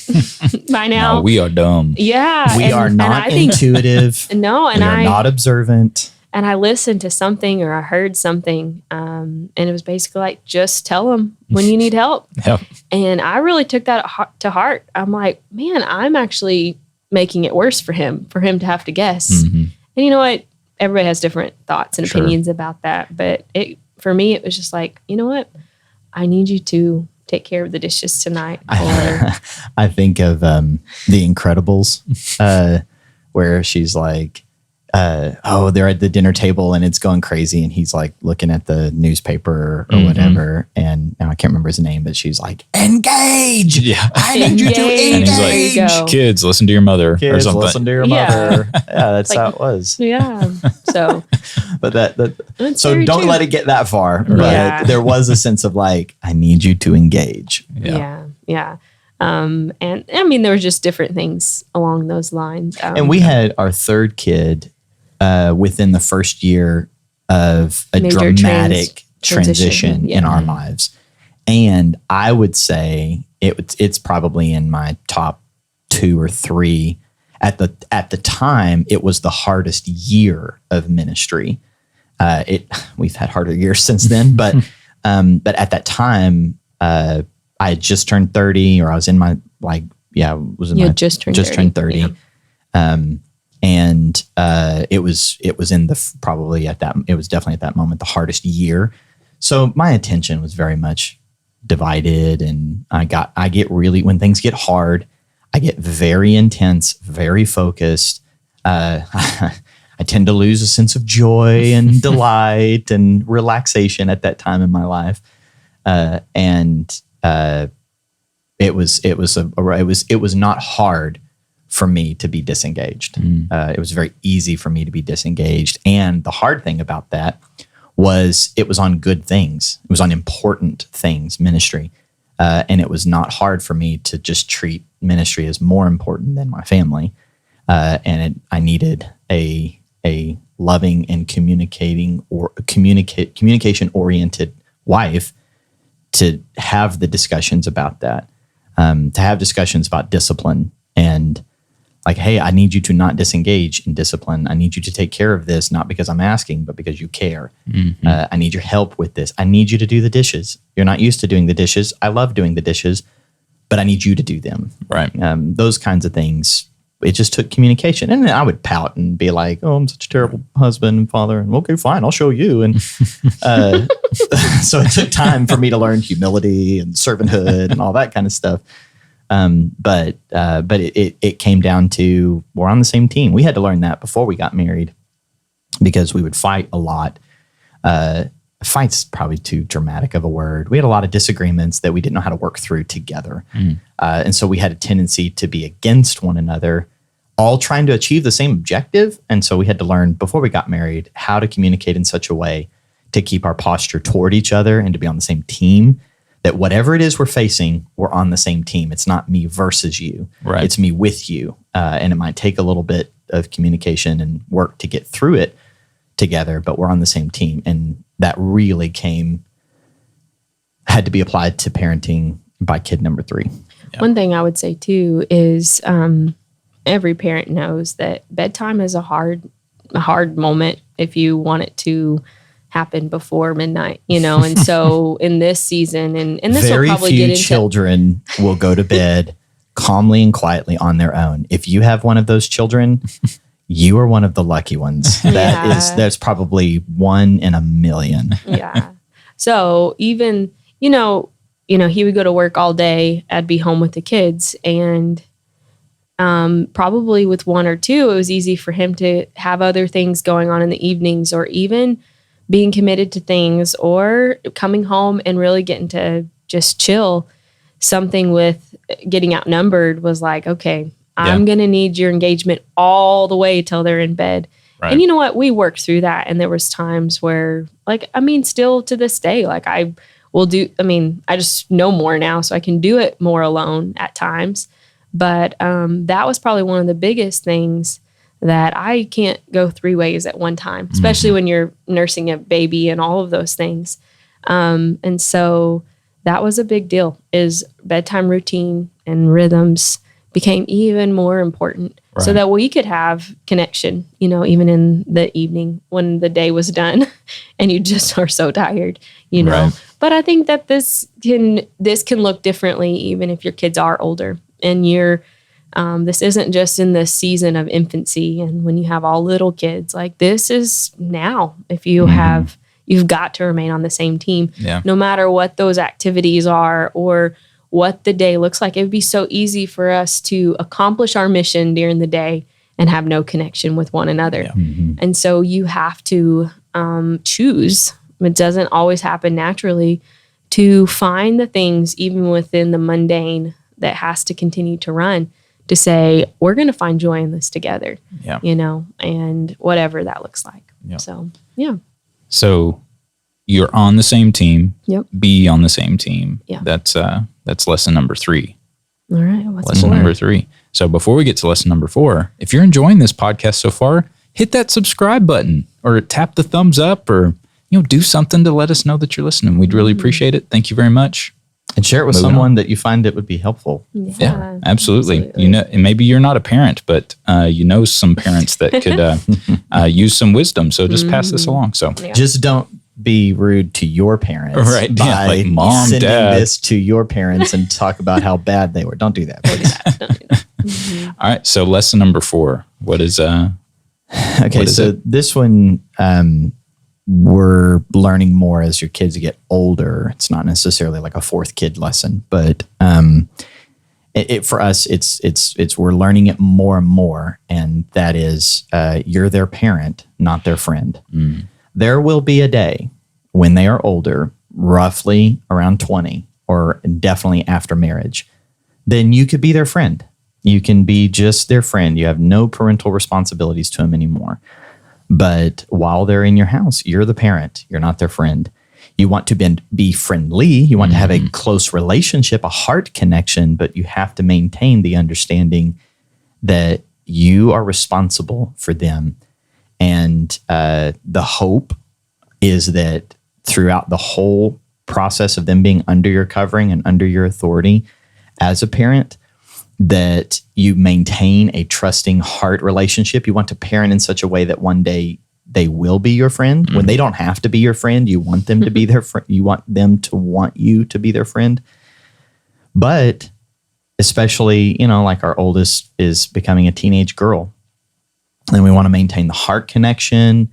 by now. No, we are dumb. Yeah. We are not intuitive. No, and we are not observant. And I listened to something or I heard something, and it was basically like, just tell them when you need help. Yep. And I really took that to heart. I'm like, man, I'm actually making it worse for him to have to guess. And you know what? everybody has different thoughts and opinions about that. But for me, it was just like, you know what? I need you to take care of the dishes tonight. Or I think of The Incredibles, where she's like, they're at the dinner table and it's going crazy, and he's like looking at the newspaper or whatever, and now I can't remember his name, but she's like, engage! Yeah. I need you to And engage! he's like, kids, listen to your mother or Kids, something. listen to your mother. Yeah, that's Like, how it was. yeah. So, But That's so very don't true. let it get that far. But Yeah. there was a sense of like, I need you to engage. yeah. And I mean, there were just different things along those lines. And we had our third kid within the first year of a Major dramatic transition, transition in our lives. And I would say it's probably in my top 2 or 3. At the time, it was the hardest year of ministry. We've had harder years since then, but at that time, I had just turned 30, or I was in my just turned 30. Yeah. And it was definitely at that moment the hardest year. So my attention was very much divided, and I get really, when things get hard, I get very intense, very focused. I tend to lose a sense of joy and delight and relaxation at that time in my life. It was not hard for me to be disengaged. It was very easy for me to be disengaged. And the hard thing about that was it was on good things. It was on important things, ministry. And it was not hard for me to just treat ministry as more important than my family. I needed a loving and communication oriented wife to have the discussions about that, to have discussions about discipline, and like, hey, I need you to not disengage in discipline. I need you to take care of this, not because I'm asking, but because you care. I need your help with this. I need you to do the dishes. You're not used to doing the dishes. I love doing the dishes, but I need you to do them. Right. Those kinds of things. It just took communication. And then I would pout and be like, oh, I'm such a terrible husband and father. And okay, fine, I'll show you. And so it took time for me to learn humility and servanthood and all that kind of stuff. But it came down to, we're on the same team. We had to learn that before we got married, because we would fight a lot. Fight's probably too dramatic of a word. We had a lot of disagreements that we didn't know how to work through together. And so we had a tendency to be against one another, all trying to achieve the same objective. And so we had to learn before we got married how to communicate in such a way to keep our posture toward each other and to be on the same team, that whatever it is we're facing, we're on the same team. It's not me versus you. Right. It's me with you. And it might take a little bit of communication and work to get through it together, but we're on the same team. And that really had to be applied to parenting by kid number 3. Yeah. One thing I would say too is every parent knows that bedtime is a hard moment if you want it to happen before midnight, and so in this season, and this very will probably few get into children will go to bed calmly and quietly on their own. If you have one of those children, you are one of the lucky ones. That's probably 1 in a million. Yeah. So even, he would go to work all day. I'd be home with the kids, and probably with 1 or 2, it was easy for him to have other things going on in the evenings, or even being committed to things, or coming home and really getting to just chill. Something with getting outnumbered was like, okay, I'm going to need your engagement all the way till they're in bed. Right. And you know what? We worked through that. And there was times where, still to this day, I just know more now, so I can do it more alone at times. But that was probably one of the biggest things, that I can't go 3 ways at one time, especially when you're nursing a baby and all of those things. And so that was a big deal, is bedtime routine and rhythms became even more important, so that we could have connection, even in the evening when the day was done and you just are so tired, Right. But I think that this can look differently even if your kids are older and you're This isn't just in the season of infancy and when you have all little kids. Like, this is now. If you have, you've got to remain on the same team, no matter what those activities are or what the day looks like. It would be so easy for us to accomplish our mission during the day and have no connection with one another. And so you have to choose. It doesn't always happen naturally, to find the things even within the mundane that has to continue to run, to say, we're going to find joy in this together, and whatever that looks like. So, So you're on the same team. Be on the same team. That's lesson number 3. All right. What's lesson number 3? So before we get to lesson number 4, if you're enjoying this podcast so far, hit that subscribe button or tap the thumbs up, or do something to let us know that you're listening. We'd really appreciate it. Thank you very much. And share it with someone that you find it would be helpful. Yeah, absolutely. And maybe you're not a parent, but some parents that could use some wisdom. So just pass this along. So just don't be rude to your parents, right? By like mom, sending dad. this to your parents and talk about how bad they were. Don't do that, please. Don't do that. All right. So lesson number 4. What is Okay, so this one, we're learning more as your kids get older. It's not necessarily like a 4th kid lesson, but for us, it's we're learning it more and more, and that is you're their parent, not their friend. There will be a day when they are older, roughly around 20, or definitely after marriage, then you could be their friend. You can be just their friend. You have no parental responsibilities to them anymore. But while they're in your house, you're the parent. You're not their friend. You want to be friendly. You want to have a close relationship, a heart connection, but you have to maintain the understanding that you are responsible for them. And the hope is that throughout the whole process of them being under your covering and under your authority as a parent, that you maintain a trusting heart relationship. You want to parent in such a way that one day they will be your friend. When they don't have to be your friend, you want them to be their friend. You want them to want you to be their friend. But especially, like our oldest is becoming a teenage girl, and we want to maintain the heart connection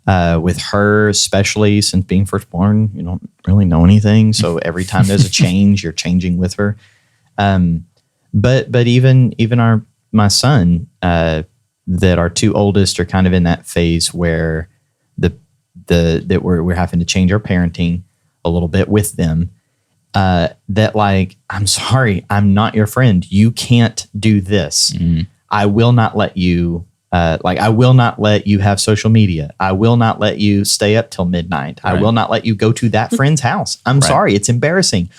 with her, especially since being firstborn, you don't really know anything. So every time there's a change, you're changing with her. But even my son, that our 2 oldest are kind of in that phase where that we're having to change our parenting a little bit with them. That like, I'm sorry, I'm not your friend. You can't do this. I will not let you. I will not let you have social media. I will not let you stay up till midnight. Right. I will not let you go to that friend's house. I'm sorry, it's embarrassing.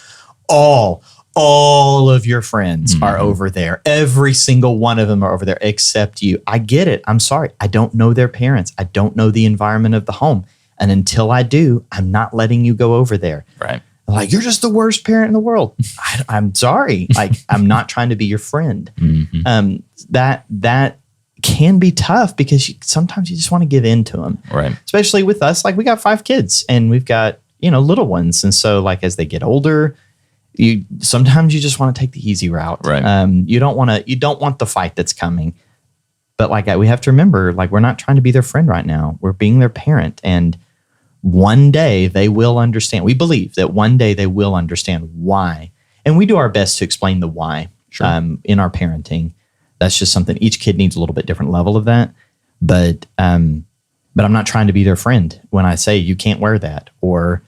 All of your friends are over there. Every single one of them are over there except you. I get it. I'm sorry. I don't know their parents. I don't know the environment of the home. And until I do, I'm not letting you go over there. Right. Like, you're just the worst parent in the world. I'm sorry. Like, I'm not trying to be your friend. That can be tough because sometimes you just want to give in to them. Right. Especially with us. Like, we got 5 kids and we've got, little ones. And so like, as they get older, sometimes you just want to take the easy route. Right. You don't want the fight that's coming. But like, we have to remember, like, we're not trying to be their friend right now. We're being their parent. And one day they will understand. We believe that one day they will understand why. And we do our best to explain the why in our parenting. That's just something, each kid needs a little bit different level of that. But I'm not trying to be their friend when I say, you can't wear that, or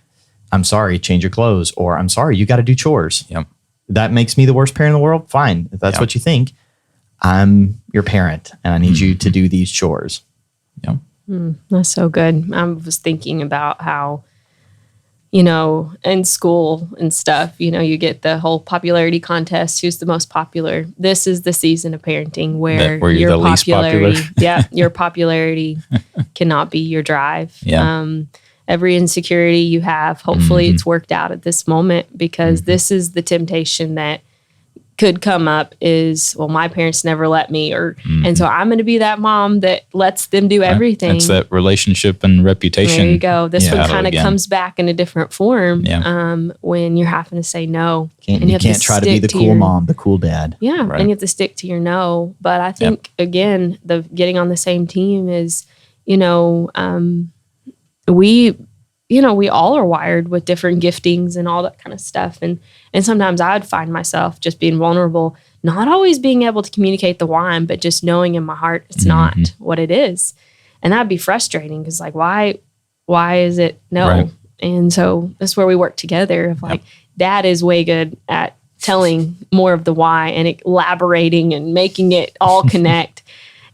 I'm sorry, change your clothes, or I'm sorry, you got to do chores. Yep. That makes me the worst parent in the world. Fine. If that's what you think, I'm your parent and I need you to do these chores. Yep. That's so good. I was thinking about how, in school and stuff, you get the whole popularity contest. Who's the most popular? This is the season of parenting where you're your the least popularity, popular. your popularity cannot be your drive. Yeah. Every insecurity you have, hopefully it's worked out at this moment, because this is the temptation that could come up is, well, my parents never let me, and so I'm going to be that mom that lets them do everything. It's that relationship and reputation. There you go. This one battle kind of again. comes back in a different form when you're having to say no. And you can't try to be the cool mom, the cool dad. Yeah, Right. and you have to stick to your no. But I think, again, the getting on the same team is, we all are wired with different giftings and all that kind of stuff. And sometimes I would find myself just being vulnerable, not always being able to communicate the why, but just knowing in my heart it's not what it is. And that'd be frustrating because, like, why is it no? Right. And so that's where we work together of like, Dad is way good at telling more of the why and elaborating and making it all connect.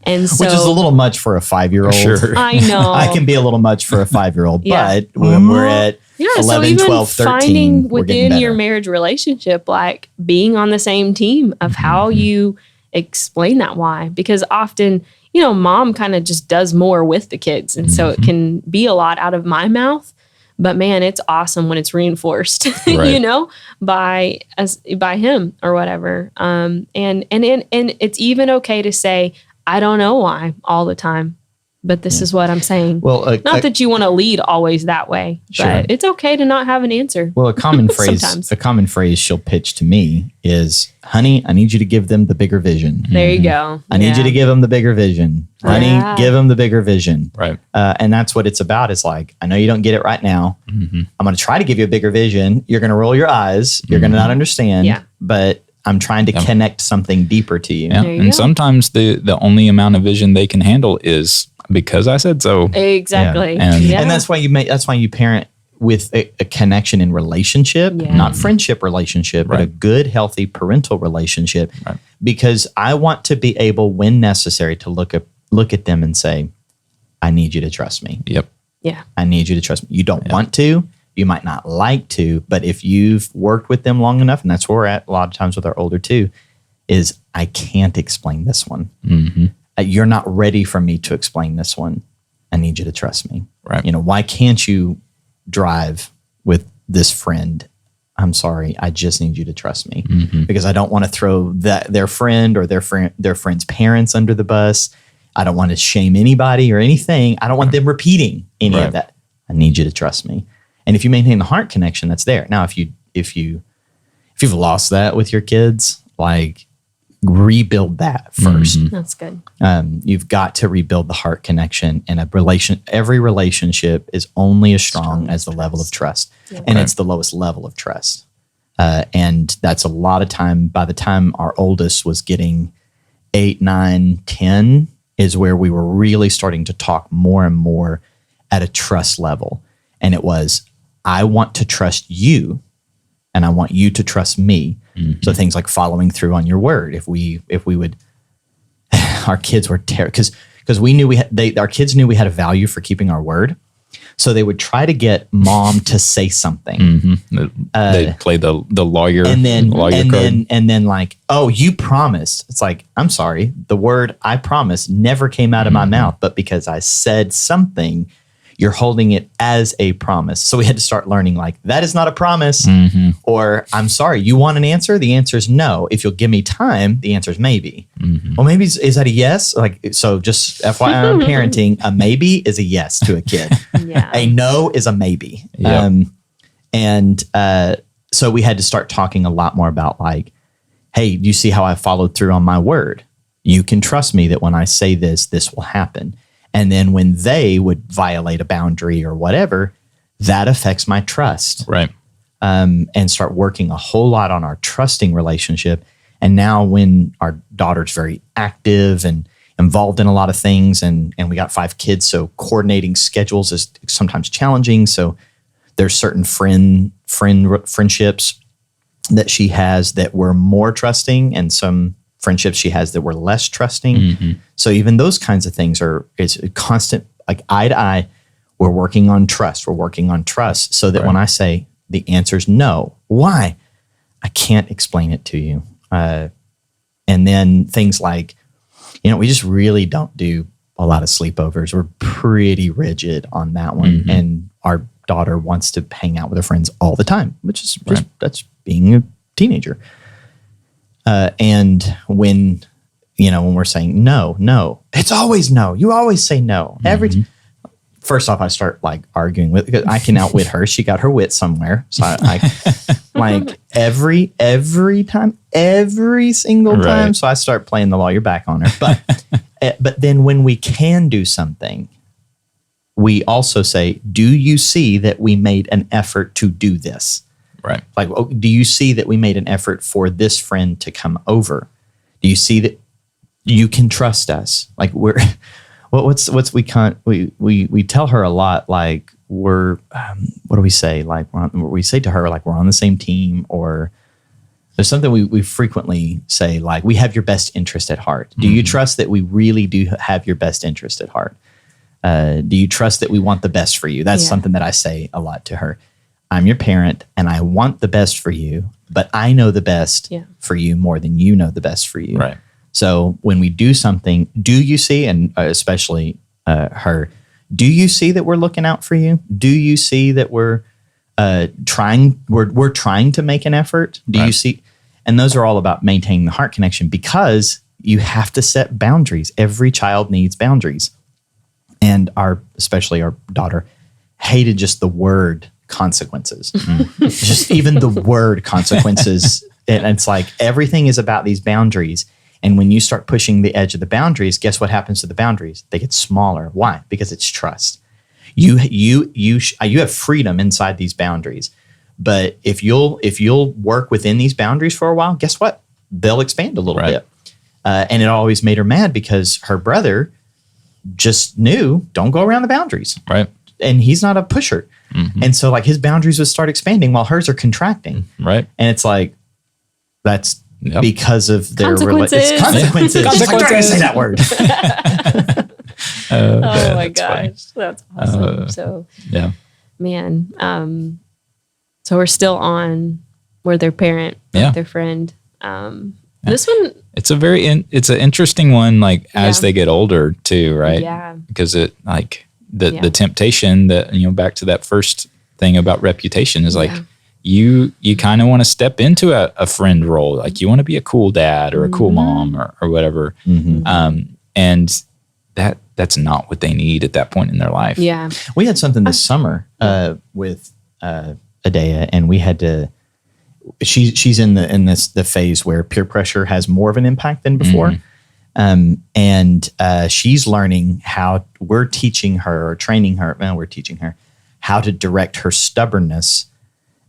And so, which is a little much for a 5-year-old. Sure. I know. I can be a little much for a 5-year-old, Yeah. but when we're at 11, so even 12, 13, finding we're getting within better. your marriage relationship, like being on the same team of how you explain that why. Because often, mom kind of just does more with the kids. And so it can be a lot out of my mouth. But man, it's awesome when it's reinforced, Right. by him or whatever. And it's even okay to say, I don't know why all the time, but this is what I'm saying. Well, not that you want to lead always that way, Sure. but it's okay to not have an answer. Well, a common phrase, Sometimes. she'll pitch to me is, "Honey, I need you to give them the bigger vision. There you go. I need you to give them the bigger vision. Honey, Yeah. give them the bigger vision." Right. And that's what it's about. It's like, I know you don't get it right now. I'm going to try to give you a bigger vision. You're going to roll your eyes. You're going to not understand. Yeah. But I'm trying to connect something deeper to you. Yeah. There you And go. sometimes the only amount of vision they can handle is because I said so. Exactly. Yeah. And- Yeah. And that's why you parent with a connection in relationship, Yeah. not friendship relationship, but a good, healthy parental relationship. Right. Because I want to be able, when necessary, to look at them and say, I need you to trust me. Yep. Yeah. I need you to trust me. You don't want to, you might not like to, but if you've worked with them long enough, and that's where we're at a lot of times with our older two, is I can't explain this one. You're not ready for me to explain this one. I need you to trust me. Right. Why can't you drive with this friend? I'm sorry. I just need you to trust me because I don't want to throw their friend or their friend's parents under the bus. I don't want to shame anybody or anything. I don't want them repeating any of that. I need you to trust me. And if you maintain the heart connection, that's there. Now, if you've lost that with your kids, like, rebuild that first. That's good. You've got to rebuild the heart connection, and every relationship is only as strong as the level of trust, and it's the lowest level of trust. And that's a lot of time. By the time our oldest was getting 8, 9, 10, is where we were really starting to talk more and more at a trust level. And it was, I want to trust you, and I want you to trust me. So things like following through on your word. If we would, our kids were terrible because we knew our kids knew we had a value for keeping our word. So they would try to get mom to say something. They'd play the lawyer And then, lawyer card. and then like, oh, you promised. It's like, I'm sorry. The word I promised never came out of my mouth, but because I said something, you're holding it as a promise. So we had to start learning, like, that is not a promise. Or, I'm sorry, you want an answer? The answer is no. If you'll give me time, the answer is maybe. Well, maybe is that a yes? Like, so just FYI on parenting, a maybe is a yes to a kid. Yeah. A no is a maybe. Yep. So we had to start talking a lot more about, like, hey, you see how I followed through on my word? You can trust me that when I say this, this will happen. And then when they would violate a boundary or whatever, that affects my trust. Right. And start working a whole lot on our trusting relationship. And now when our daughter's very active and involved in a lot of things, and we got 5 kids, so coordinating schedules is sometimes challenging. So there's certain friendships that she has that were more trusting, and some friendships she has that were less trusting. So even those kinds of things it's a constant, like, eye to eye. We're working on trust. So that when I say the answer is no, why? I can't explain it to you. And then things like, we just really don't do a lot of sleepovers. We're pretty rigid on that one. And our daughter wants to hang out with her friends all the time, which is just, that's being a teenager. And when we're saying no, it's always no. You always say no. First off, I start like arguing with, because I can outwit her. She got her wit somewhere. So I like every time, every single time. Right. So I start playing the lawyer back on her. But then when we can do something, we also say, do you see that we made an effort to do this? Right. Like, do you see that we made an effort for this friend to come over? Do you see that you can trust us? Like we tell her a lot, like we're, what do we say? Like we say to her, like we're on the same team, or there's something we frequently say, like we have your best interest at heart. Do you trust that we really do have your best interest at heart? Do you trust that we want the best for you? That's something that I say a lot to her. I'm your parent and I want the best for you, but I know the best for you more than you know the best for you. Right. So when we do something, do you see, and especially her, do you see that we're looking out for you? Do you see that we're trying to make an effort? Do you see? And those are all about maintaining the heart connection, because you have to set boundaries. Every child needs boundaries. And especially our daughter hated just the word consequences. Just even the word consequences. And it's like everything is about these boundaries. And when you start pushing the edge of the boundaries, guess what happens to the boundaries? They get smaller. Why? Because it's trust. You have freedom inside these boundaries. But if you'll work within these boundaries for a while, guess what? They'll expand a little bit. And it always made her mad because her brother just knew, don't go around the boundaries. Right. And he's not a pusher. And so like his boundaries would start expanding while hers are contracting. Right. And it's like, that's because of their consequences. Consequences. She's like, trying to say that word. Oh my that's gosh. funny. That's awesome. So man, so we're still on where their parent, their friend. This one, it's an interesting one, like as they get older too, right? Yeah. Because it like the temptation that, back to that first thing about reputation is like, you kind of want to step into a friend role. Like you want to be a cool dad or a cool mom or whatever. And that's not what they need at that point in their life. Yeah. We had something this summer with Adea, and we had to, she's in the phase where peer pressure has more of an impact than before. And she's learning how we're teaching her how to direct her stubbornness,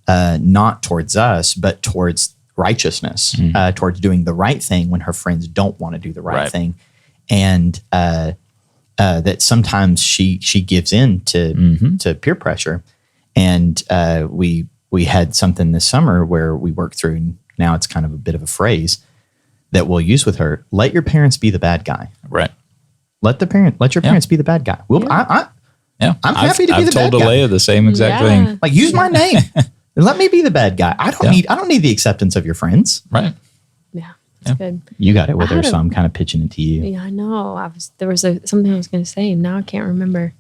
not towards us, but towards righteousness, towards doing the right thing when her friends don't want to do the right thing. And that sometimes she gives in to peer pressure. And we had something this summer where we worked through, and now it's kind of a bit of a phrase that we'll use with her. Let your parents be the bad guy. Right. Let your parents be the bad guy. I'm happy to be the bad guy. I've told Alea the same exact thing. Like, use my name. Let me be the bad guy. I don't need the acceptance of your friends. Right. Yeah. That's good. You got it with her, so I'm kind of pitching it to you. Yeah, I know. There was something I was going to say, and now I can't remember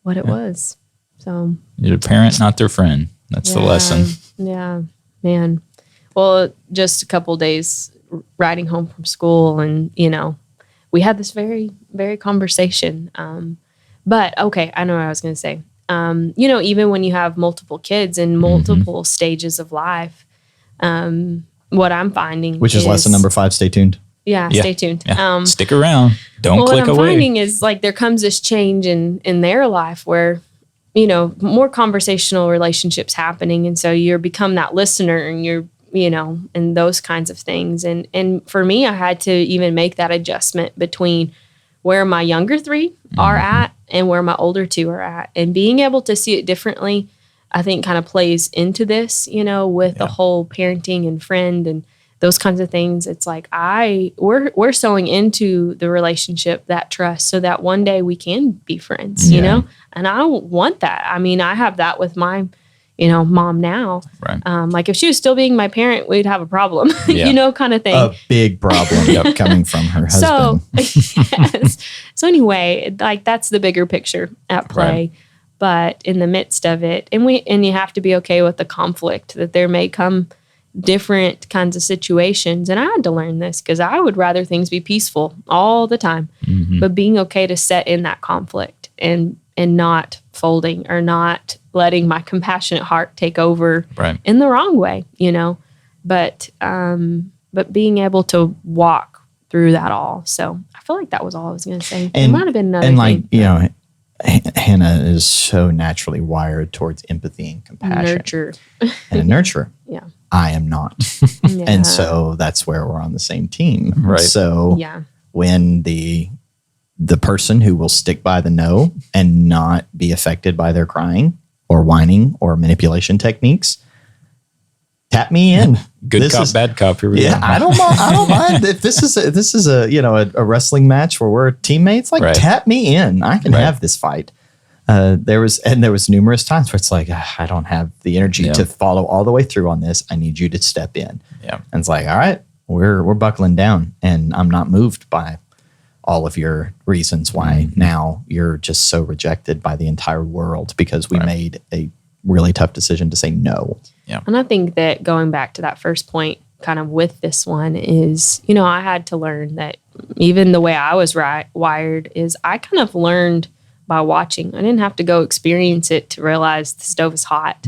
what it was. So you're a parent, not their friend. That's the lesson. Yeah, man. Well, just a couple days riding home from school, and we had this very, very conversation. But okay, I know what I was going to say. Even when you have multiple kids in multiple stages of life, what I'm finding, which is lesson number 5. Stay tuned. Yeah, stay tuned. Yeah. Stick around. Don't click away. What I'm finding is like there comes this change in their life where, more conversational relationships happening. And so you're become that listener, and you're, and those kinds of things. And for me, I had to even make that adjustment between where my younger 3 are at and where my older 2 are at. And being able to see it differently, I think kind of plays into this, with the whole parenting and friend and those kinds of things. It's like we're sowing into the relationship, that trust, so that one day we can be friends, and I want that. I mean, I have that with my, mom now. Right. Like if she was still being my parent, we'd have a problem, kind of thing. A big problem coming from her husband. So anyway, like that's the bigger picture at play. Right. But in the midst of it, and you have to be okay with the conflict that there may come different kinds of situations. And I had to learn this because I would rather things be peaceful all the time, but being okay to set in that conflict and not folding or not letting my compassionate heart take over in the wrong way, but being able to walk through that all. So I feel like that was all I was going to say. It might have been another thing. Hannah is so naturally wired towards empathy and compassion. Nurture. And a nurturer. Yeah. I am not. And so that's where we're on the same team. Right. So when the person who will stick by the no and not be affected by their crying or whining or manipulation techniques, tap me in. Good cop, bad cop. Here we go. I don't mind if this is a wrestling match where we're teammates. Tap me in. I can have this fight. There was numerous times where it's like, I don't have the energy to follow all the way through on this. I need you to step in. Yeah, and it's like, all right, we're buckling down, and I'm not moved by all of your reasons why now you're just so rejected by the entire world because we made a really tough decision to say no. Yeah. And I think that going back to that first point kind of with this one is, I had to learn that even the way I was wired is I kind of learned by watching. I didn't have to go experience it to realize the stove is hot.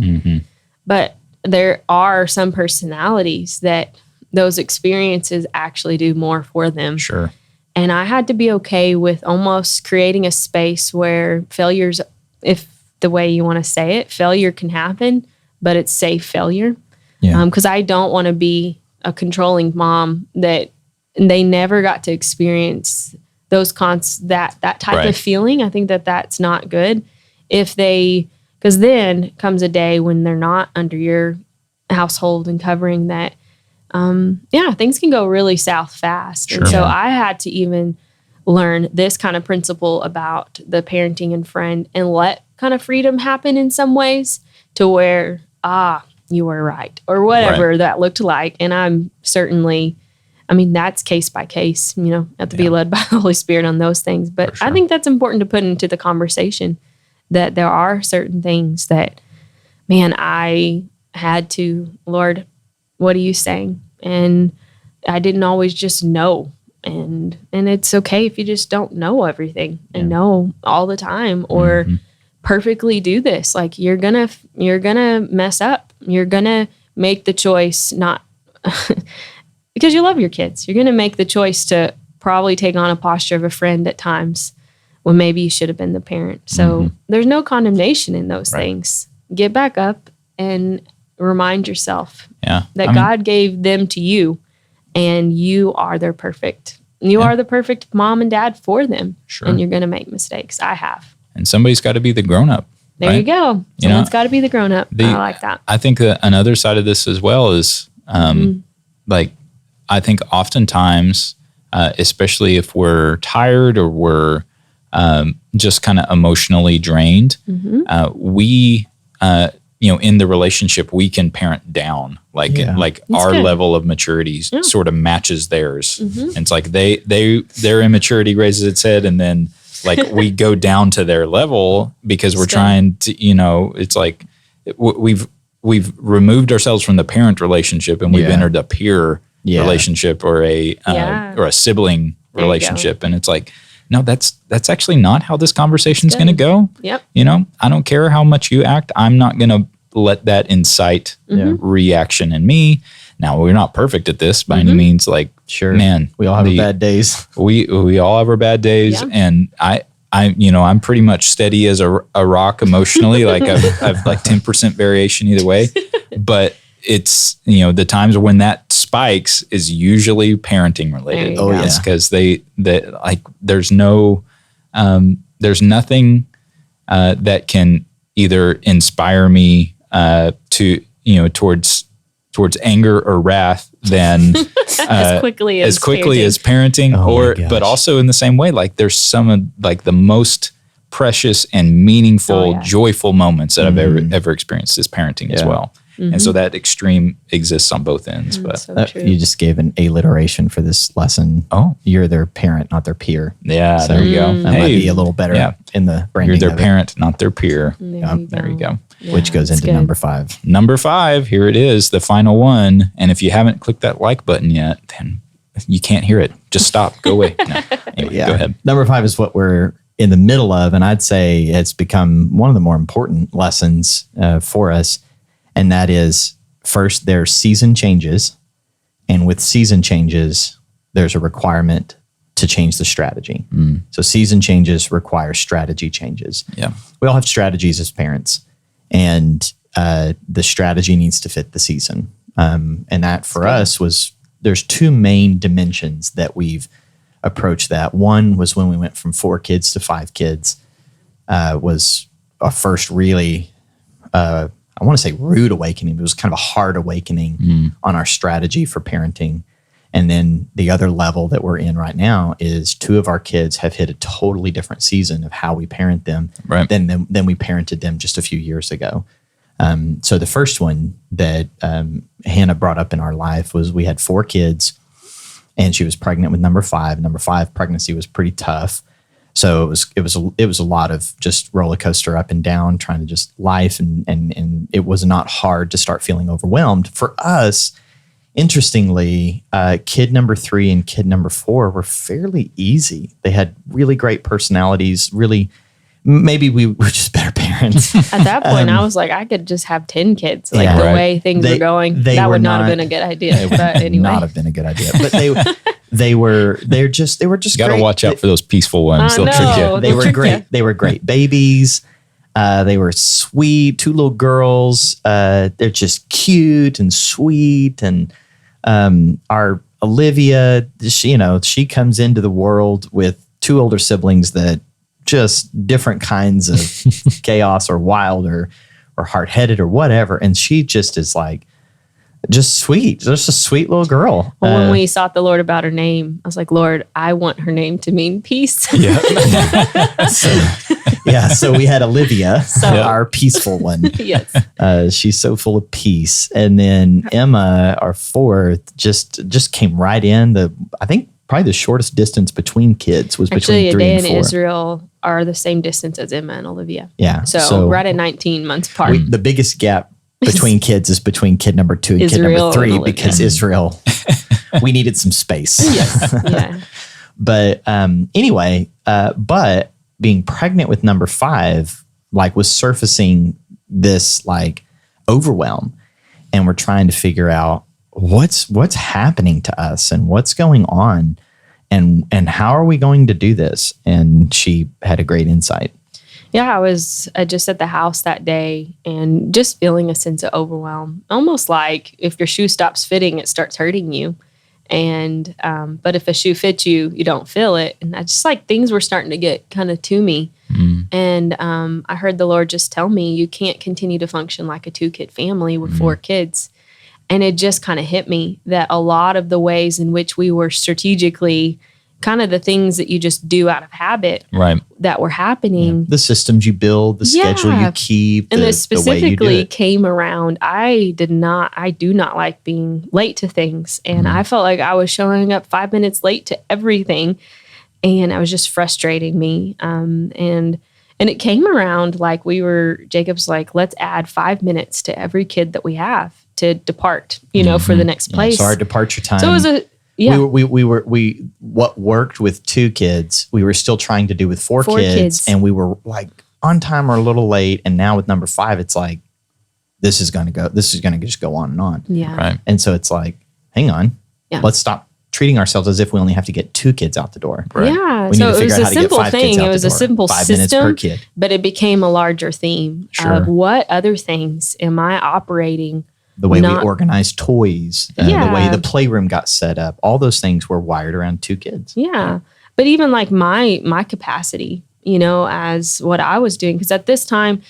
But there are some personalities that those experiences actually do more for them. Sure. And I had to be okay with almost creating a space where failures, if the way you want to say it, failure can happen, but it's safe failure. Yeah. Because I don't want to be a controlling mom that they never got to experience those that type of feeling. I think that that's not good. Because then comes a day when they're not under your household and covering that. Things can go really south fast. Sure. And so I had to even learn this kind of principle about the parenting and friend and let kind of freedom happen in some ways to where, you were right or whatever that looked like. And I'm certainly, that's case by case, have to be led by the Holy Spirit on those things. But I think that's important to put into the conversation that there are certain things that, I had to, Lord, what are you saying? And I didn't always just know. And it's okay if you just don't know everything and know all the time or perfectly do this. Like you're gonna mess up. You're gonna make the choice not because you love your kids. You're gonna make the choice to probably take on a posture of a friend at times when maybe you should have been the parent. So there's no condemnation in those things. Get back up and remind yourself that God gave them to you and you are their perfect. You are the perfect mom and dad for them. Sure. And you're going to make mistakes. I have. And somebody's got to be the grown-up. There you go. Someone's got to be the grown-up. I like that. I think that another side of this as well is I think oftentimes, especially if we're tired or we're just kind of emotionally drained, we in the relationship, we can parent down, our level of maturity sort of matches theirs. And it's like their immaturity raises its head, and then we go down to their level because we're trying to, it's like we've removed ourselves from the parent relationship and we've entered a peer relationship or a sibling relationship, and it's like, no, that's actually not how this conversation is going to go. Yep. I don't care how much you act. I'm not going to let that incite reaction in me. Now, we're not perfect at this by any means. Man, we all have our bad days. We all have our bad days, and I'm pretty much steady as a rock emotionally. I've 10% variation either way, but it's the times when that spikes is usually parenting related. Oh yes, because there's nothing that can either inspire me towards anger or wrath than as quickly as parenting, but also in the same way, there's some of the most precious and meaningful, joyful moments that I've ever experienced is parenting as well. And so that extreme exists on both ends. But so true. You just gave an alliteration for this lesson. Oh. You're their parent, not their peer. yeah, there you go. That might be a little better in the branding. You're their of it, parent, not their peer. There you go. Yeah, which goes that's into good. number 5. Number 5, here it is, the final one. And if you haven't clicked that like button yet, then you can't hear it. Just stop. Go away. No. Anyway, go ahead. Number 5 is what we're in the middle of, and I'd say it's become one of the more important lessons for us, and that is, first, there's season changes, and with season changes, there's a requirement to change the strategy. So season changes require strategy changes. Yeah. We all have strategies as parents, and the strategy needs to fit the season. And that for us was, there's 2 main dimensions that we've approached that. One was when we went from 4 kids to 5 kids, was our first really, I want to say rude awakening, but it was kind of a hard awakening on our strategy for parenting. And then the other level that we're in right now is 2 of our kids have hit a totally different season of how we parent them than we parented them just a few years ago. So the first one that Hannah brought up in our life was, we had 4 kids, and she was pregnant with number 5. Number 5 pregnancy was pretty tough. So it was a lot of just roller coaster up and down, trying to just life. And it was not hard to start feeling overwhelmed. For us, interestingly, kid number 3 and kid number 4 were fairly easy. They had really great personalities, maybe we were just better parents. At that point, I was like, I could just have 10 kids. Like the way things were going, that would not have been a good idea. But anyway, not have been a good idea. But they were just You got to great. watch out for those peaceful ones. They'll trick you. They were great. They were great babies. They were sweet, 2 little girls. They're just cute and sweet. And our Olivia, she comes into the world with 2 older siblings that just different kinds of chaos or wild or hard-headed or whatever. And she just is like, just sweet, just a sweet little girl. Well, when we sought the Lord about her name, I was like, Lord, I want her name to mean peace. Yeah. So we had Olivia, our peaceful one. Yes. She's so full of peace. And then Emma, our 4th, just came right in. I think probably the shortest distance between kids was between 3 and 4. Adea and Israel are the same distance as Emma and Olivia. Yeah. So right at 19 months apart. The biggest gap between kids is between kid number 2 and kid number 3, because Israel, we needed some space. Yes. Yeah. But anyway, but being pregnant with number 5, was surfacing this overwhelm, and we're trying to figure out what's happening to us and what's going on, and how are we going to do this? And she had a great insight. Yeah, I was just at the house that day and just feeling a sense of overwhelm, almost like if your shoe stops fitting, it starts hurting you. And but if a shoe fits you, you don't feel it. And I just things were starting to get kind of to me. And I heard the Lord just tell me, you can't continue to function like a 2-kid family with 4 kids. And it just kind of hit me that a lot of the ways in which we were strategically kind of the things that you just do out of habit that were happening. The systems you build, the schedule you keep, and the this way you do specifically it. came around. I do not like being late to things. And I felt like I was showing up 5 minutes late to everything. And it was just frustrating me. And it came around Jacob's like, let's add 5 minutes to every kid that we have to depart, for the next place. So our departure time. So it was what worked with 2 kids, we were still trying to do with 4 kids, and we were on time or a little late. And now with number 5, it's this is going to just go on and on. Yeah. Right. And so it's hang on, let's stop treating ourselves as if we only have to get 2 kids out the door. Right. Yeah. We need So to it figure was out a how to get simple 5 kids thing. out It was the a door. simple 5 minutes per system, kid. but it became a larger theme of what other things am I operating. The way we organize toys, the way the playroom got set up, all those things were wired around 2 kids. Yeah. But even my capacity, as what I was doing, because at this time,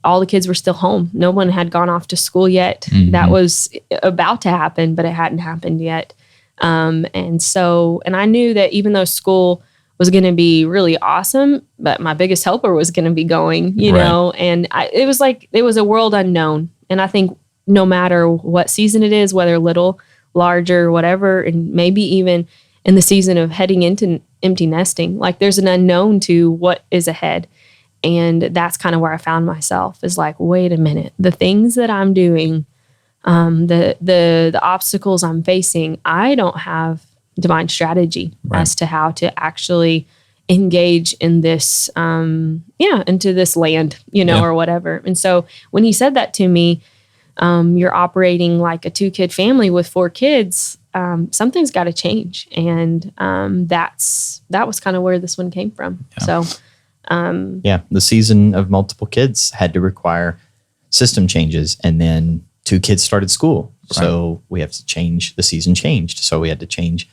all the kids were still home. No one had gone off to school yet. That was about to happen, but it hadn't happened yet. And I knew that even though school was going to be really awesome, but my biggest helper was going to be going, you know, and it was a world unknown. And I think no matter what season it is, whether little, larger, whatever, and maybe even in the season of heading into empty nesting, like there's an unknown to what is ahead. And that's kind of where I found myself, is like, wait a minute, the things that I'm doing, the obstacles I'm facing, I don't have divine strategy as to how to actually engage in this, into this land, or whatever. And so when he said that to me, you're operating like a 2-kid family with 4 kids, something's got to change. And that was kind of where this one came from. Yeah. So, the season of multiple kids had to require system changes, and then 2 kids started school. Right. So we have to change, the season changed. So we had to change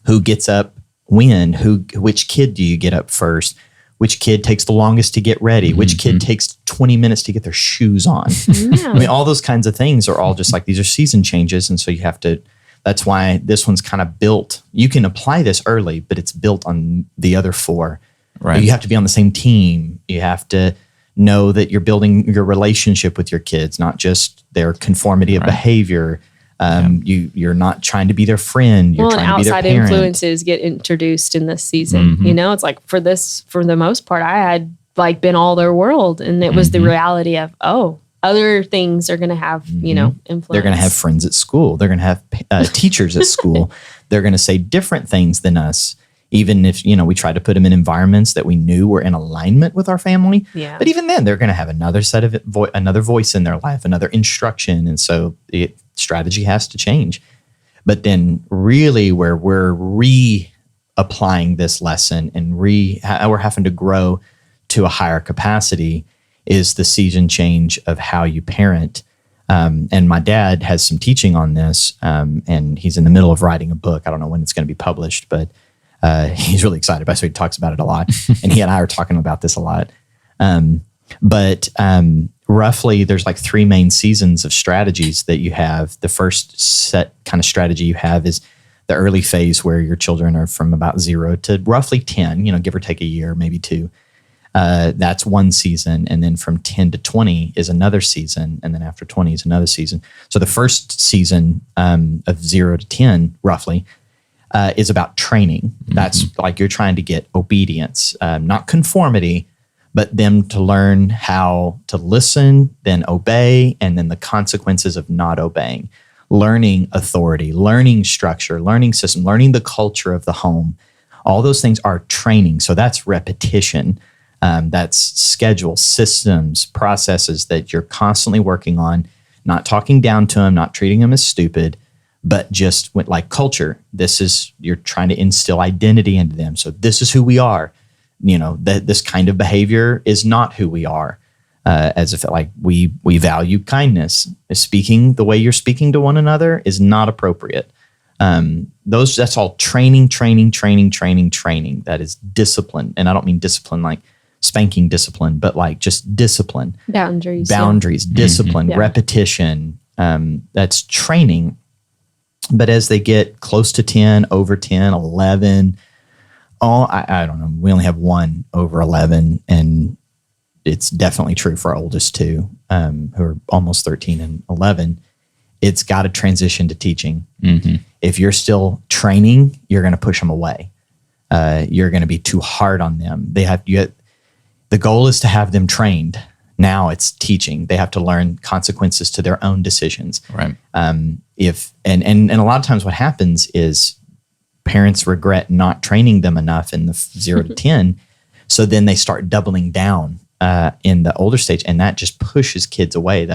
who gets up when, which kid do you get up first? Which kid takes the longest to get ready? Mm-hmm. Which kid takes 20 minutes to get their shoes on? Yeah. I mean, all those kinds of things are all just like, these are season changes. And so you have to, that's why this one's kind of built. You can apply this early, but it's built on the other 4. Right. You have to be on the same team. You have to know that you're building your relationship with your kids, not just their conformity of behavior. You're not trying to be their friend. You're trying to be their parent. Outside influences get introduced in this season. Mm-hmm. It's like for the most part, I had like been all their world, and it was the reality of, other things are going to have, influence. They're going to have friends at school. They're going to have teachers at school. They're going to say different things than us. Even if, we try to put them in environments that we knew were in alignment with our family. Yeah. But even then, they're going to have another set of another voice in their life, another instruction. And so strategy has to change. But then really where we're reapplying this lesson and we're having to grow to a higher capacity is the season change of how you parent. And my dad has some teaching on this, and he's in the middle of writing a book. I don't know when it's going to be published, but he's really excited about it, so he talks about it a lot. And he and I are talking about this a lot. But roughly, there's like 3 main seasons of strategies that you have. The first set kind of strategy you have is the early phase, where your children are from about 0 to roughly 10, give or take a year, maybe 2. That's one season. And then from 10 to 20 is another season. And then after 20 is another season. So the first season of 0 to 10, roughly, is about training. Mm-hmm. That's like you're trying to get obedience, not conformity, but them to learn how to listen, then obey, and then the consequences of not obeying. Learning authority, learning structure, learning system, learning the culture of the home. All those things are training. So that's repetition. That's schedule, systems, processes that you're constantly working on, not talking down to them, not treating them as stupid, but just like culture. You're trying to instill identity into them. So this is who we are. This kind of behavior is not who we are. As if like we value kindness. Speaking the way you're speaking to one another is not appropriate. That's all training. That is discipline. And I don't mean discipline like spanking discipline, but like just discipline. Boundaries, discipline, repetition. That's training. But as they get close to 10, over 10, 11, I don't know. We only have one over 11, and it's definitely true for our oldest 2, who are almost 13 and 11. It's got to transition to teaching. Mm-hmm. If you're still training, you're going to push them away. You're going to be too hard on them. The goal is to have them trained. Now it's teaching. They have to learn consequences to their own decisions. Right. And a lot of times what happens is parents regret not training them enough in the 0 to 10. So then they start doubling down in the older stage, and that just pushes kids away.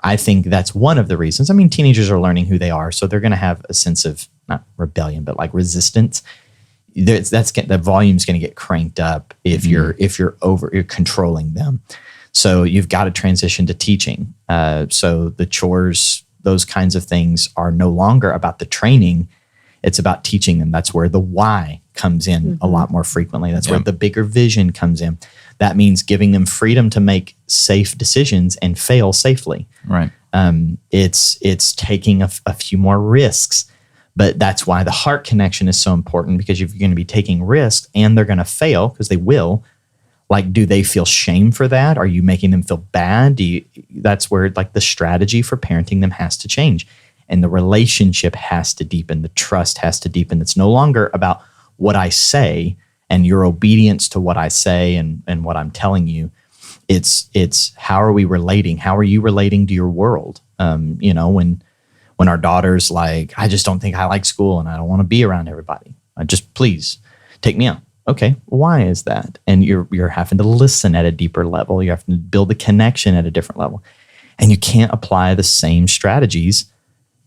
I think that's one of the reasons. I mean, teenagers are learning who they are, so they're going to have a sense of not rebellion, but like resistance. The volume's going to get cranked up if you're controlling them. So you've got to transition to teaching. So the chores, those kinds of things are no longer about the training. It's about teaching them. That's where the why comes in a lot more frequently. That's where the bigger vision comes in. That means giving them freedom to make safe decisions and fail safely. Right. It's taking a few more risks. But that's why the heart connection is so important, because if you're going to be taking risks and they're going to fail, because they will, Like, do they feel shame for that? Are you making them feel bad? That's where like the strategy for parenting them has to change. And the relationship has to deepen. The trust has to deepen. It's no longer about what I say and your obedience to what I say and what I'm telling you. It's how are we relating? How are you relating to your world? When our daughter's like, I just don't think I like school and I don't want to be around everybody. Just please take me out. Okay, why is that? And you're having to listen at a deeper level. You have to build a connection at a different level. And you can't apply the same strategies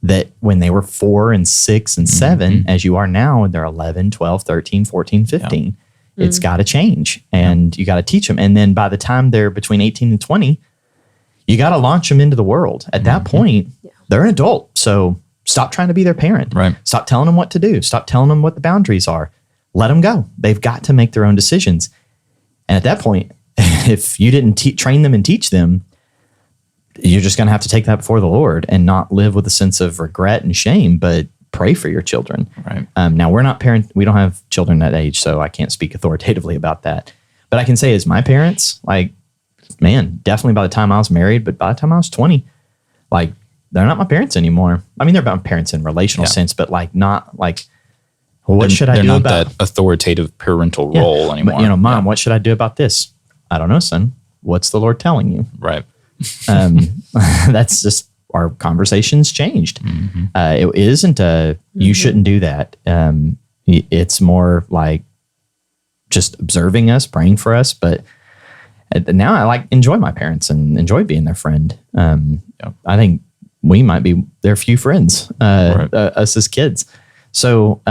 that when they were 4 and 6 and 7 as you are now when they're 11, 12, 13, 14, 15. Yeah. It's got to change and you got to teach them. And then by the time they're between 18 and 20, you got to launch them into the world. At that point, they're an adult. So stop trying to be their parent. Right. Stop telling them what to do. Stop telling them what the boundaries are. Let them go. They've got to make their own decisions. And at that point, if you didn't train them and teach them, you're just going to have to take that before the Lord and not live with a sense of regret and shame, but pray for your children. Right. Now, we're not parents. We don't have children that age, so I can't speak authoritatively about that. But I can say as my parents, like, man, definitely by the time I was married, but by the time I was 20, like, they're not my parents anymore. I mean, they're my parents in relational sense, but like not like, well, what should I do about that authoritative parental role anymore? But, Mom, what should I do about this? I don't know, son. What's the Lord telling you? Right. That's just our conversations changed. It isn't you shouldn't do that. It's more like just observing us, praying for us. But now I like enjoy my parents and enjoy being their friend. I think we might be their few friends, us as kids. So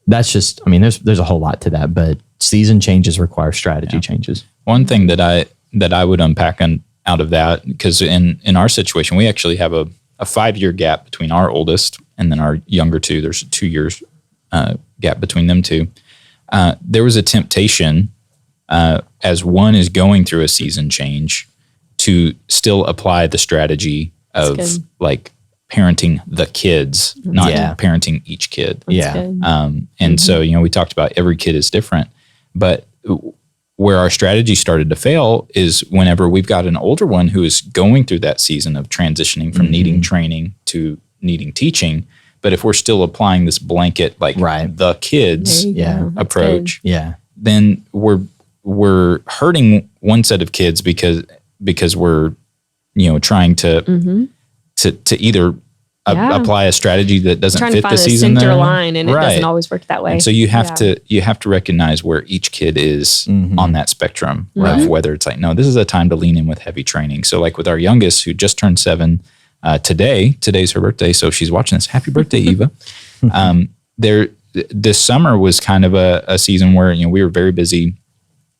that's just, I mean, there's a whole lot to that, but season changes require strategy changes. One thing that I would unpack out of that, because in our situation, we actually have a 5-year gap between our oldest and then our younger two. There's a 2 years gap between them two. There was a temptation as one is going through a season change to still apply the strategy of like parenting the kids, not parenting each kid. And so, we talked about every kid is different, but where our strategy started to fail is whenever we've got an older one who is going through that season of transitioning from needing training to needing teaching. But if we're still applying this blanket, like the kids approach, then we're hurting one set of kids because we're, trying to either apply a strategy that doesn't fit the season. Trying to find a center line, and it doesn't always work that way. And so you have to recognize where each kid is on that spectrum of whether it's like, no, this is a time to lean in with heavy training. So like with our youngest who just turned 7 today's her birthday. So she's watching this. Happy birthday, Eva. This summer was kind of a season where, we were very busy.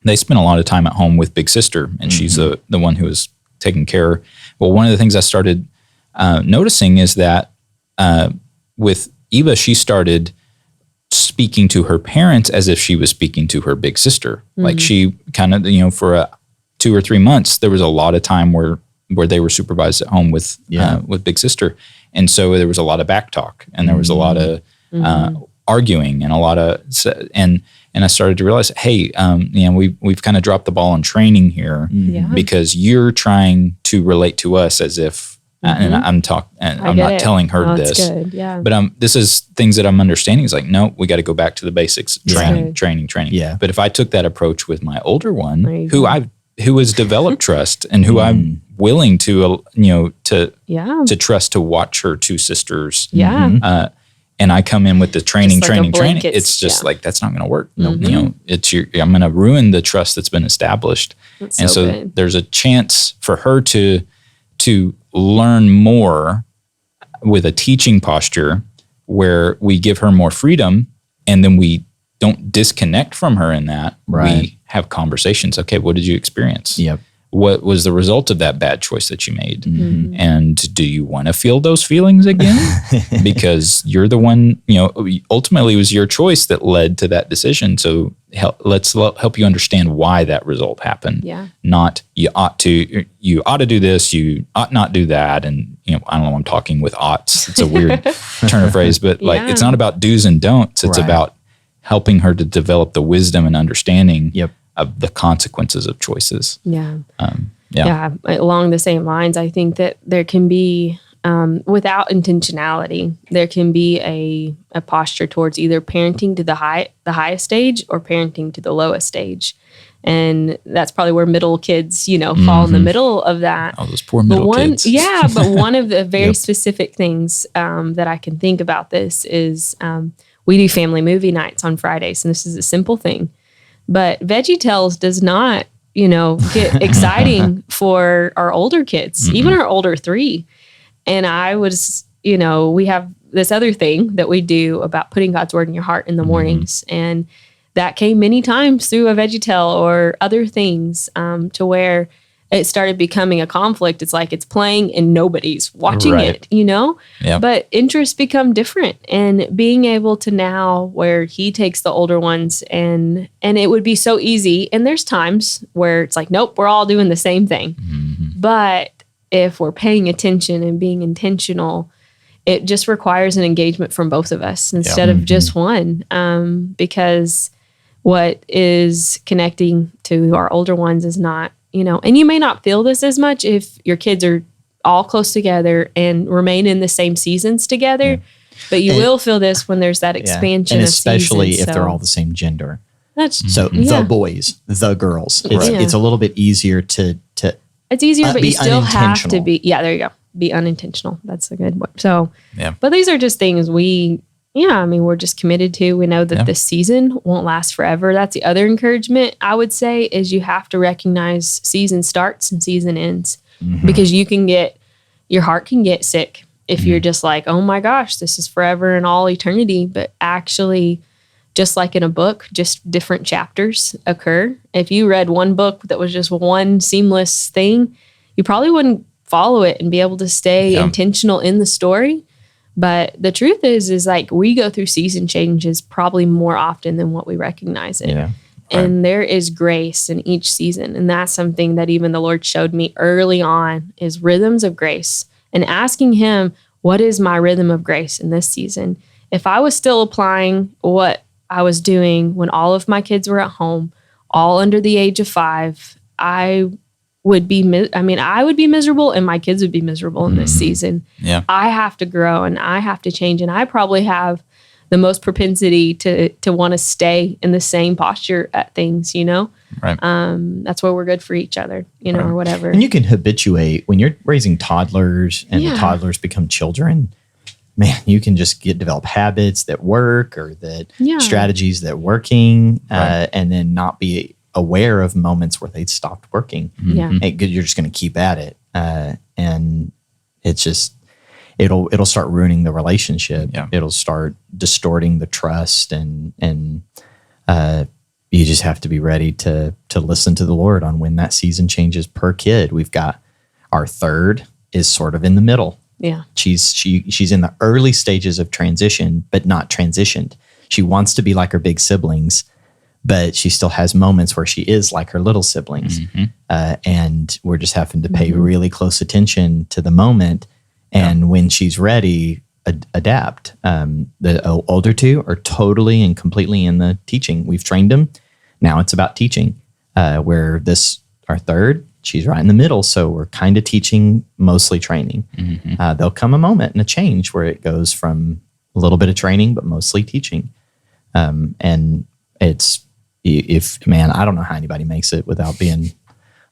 They spent a lot of time at home with big sister, and she's the one who was taking care. Well, one of the things I started noticing is that with Eva, she started speaking to her parents as if she was speaking to her big sister. Like she kind of, for 2 or 3 months, there was a lot of time where they were supervised at home with big sister. And so there was a lot of back talk, and there was a lot of arguing and a lot of, and I started to realize, hey, we've kind of dropped the ball on training here because you're trying to relate to us as if, and I'm not telling her this, but this is things that I'm understanding. Is like, no, we got to go back to the basics, training. Yeah. But if I took that approach with my older one, who has developed trust and who I'm willing to, to trust to watch her 2 sisters, and I come in with the training. It's just like, that's not going to work. I'm going to ruin the trust that's been established. That's so there's a chance for her to learn more with a teaching posture where we give her more freedom, and then we don't disconnect from her in that. We have conversations. Okay, what did you experience? What was the result of that bad choice that you made? And do you want to feel those feelings again? Because you're the one, ultimately it was your choice that led to that decision. So let's help you understand why that result happened. Not you ought to do this, you ought not do that. And, I don't know, I'm talking with oughts. It's a weird turn of phrase, but like, it's not about do's and don'ts. It's about helping her to develop the wisdom and understanding of the consequences of choices. Yeah. Yeah. Along the same lines, I think that there can be, without intentionality, there can be a posture towards either parenting to the highest stage or parenting to the lowest stage. And that's probably where middle kids, fall in the middle of that. Oh, those poor middle kids. Yeah, but one of the very specific things that I can think about this is we do family movie nights on Fridays, and this is a simple thing. But VeggieTales does not, get exciting for our older kids, even our older 3. And I was, we have this other thing that we do about putting God's word in your heart in the mornings. And that came many times through a VeggieTale or other things to where it started becoming a conflict. It's like it's playing and nobody's watching it, Yep. But interests become different. And being able to now where he takes the older ones and it would be so easy. And there's times where it's like, nope, we're all doing the same thing. But if we're paying attention and being intentional, it just requires an engagement from both of us instead of just one. Because what is connecting to our older ones is not, and you may not feel this as much if your kids are all close together and remain in the same seasons together, but you will feel this when there's that expansion and of especially seasons, if they're all the same gender. That's So the boys, the girls, it's a little bit easier to it's easier, but be you still have to unintentional. be, there you go. Be unintentional. That's a good one. So, Yeah. but these are just things we're just committed to. We know that this season won't last forever. That's the other encouragement I would say is you have to recognize season starts and season ends because your heart can get sick if you're just like, oh my gosh, this is forever and all eternity. But actually, just like in a book, just different chapters occur. If you read one book that was just one seamless thing, you probably wouldn't follow it and be able to stay intentional in the story. But the truth is like we go through season changes probably more often than what we recognize it. Yeah. And there is grace in each season. And that's something that even the Lord showed me early on is rhythms of grace and asking him, what is my rhythm of grace in this season? If I was still applying what I was doing when all of my kids were at home, all under the age of 5, I would be miserable and my kids would be miserable in this season. Yeah. I have to grow and I have to change. And I probably have the most propensity to want to stay in the same posture at things, Right. That's where we're good for each other, or whatever. And you can habituate when you're raising toddlers and the toddlers become children. Man, you can just develop habits that work or strategies that working, and then not be aware of moments where they stopped working. Yeah. You're just going to keep at it, and it's just it'll start ruining the relationship. Yeah. It'll start distorting the trust, and you just have to be ready to listen to the Lord on when that season changes per kid. We've got our third is sort of in the middle. Yeah. She's in the early stages of transition, but not transitioned. She wants to be like her big siblings, but she still has moments where she is like her little siblings. And we're just having to pay really close attention to the moment. And when she's ready, adapt. The older 2 are totally and completely in the teaching. We've trained them. Now it's about teaching, where our third, she's right in the middle. So we're kind of teaching, mostly training. There'll come a moment and a change where it goes from a little bit of training, but mostly teaching. And I don't know how anybody makes it without being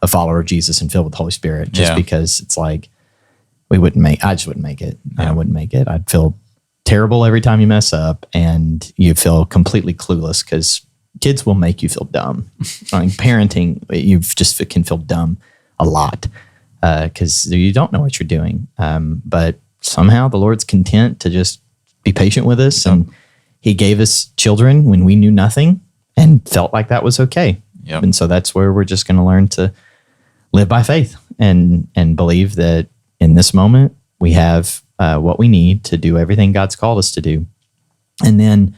a follower of Jesus and filled with the Holy Spirit, because it's like, I just wouldn't make it. I wouldn't make it. I'd feel terrible every time you mess up and you feel completely clueless because kids will make you feel dumb. Parenting, you just can feel dumb a lot because you don't know what you're doing. But somehow the Lord's content to just be patient with us. And he gave us children when we knew nothing and felt like that was okay. Yep. And so that's where we're just going to learn to live by faith and believe that in this moment we have what we need to do everything God's called us to do. And then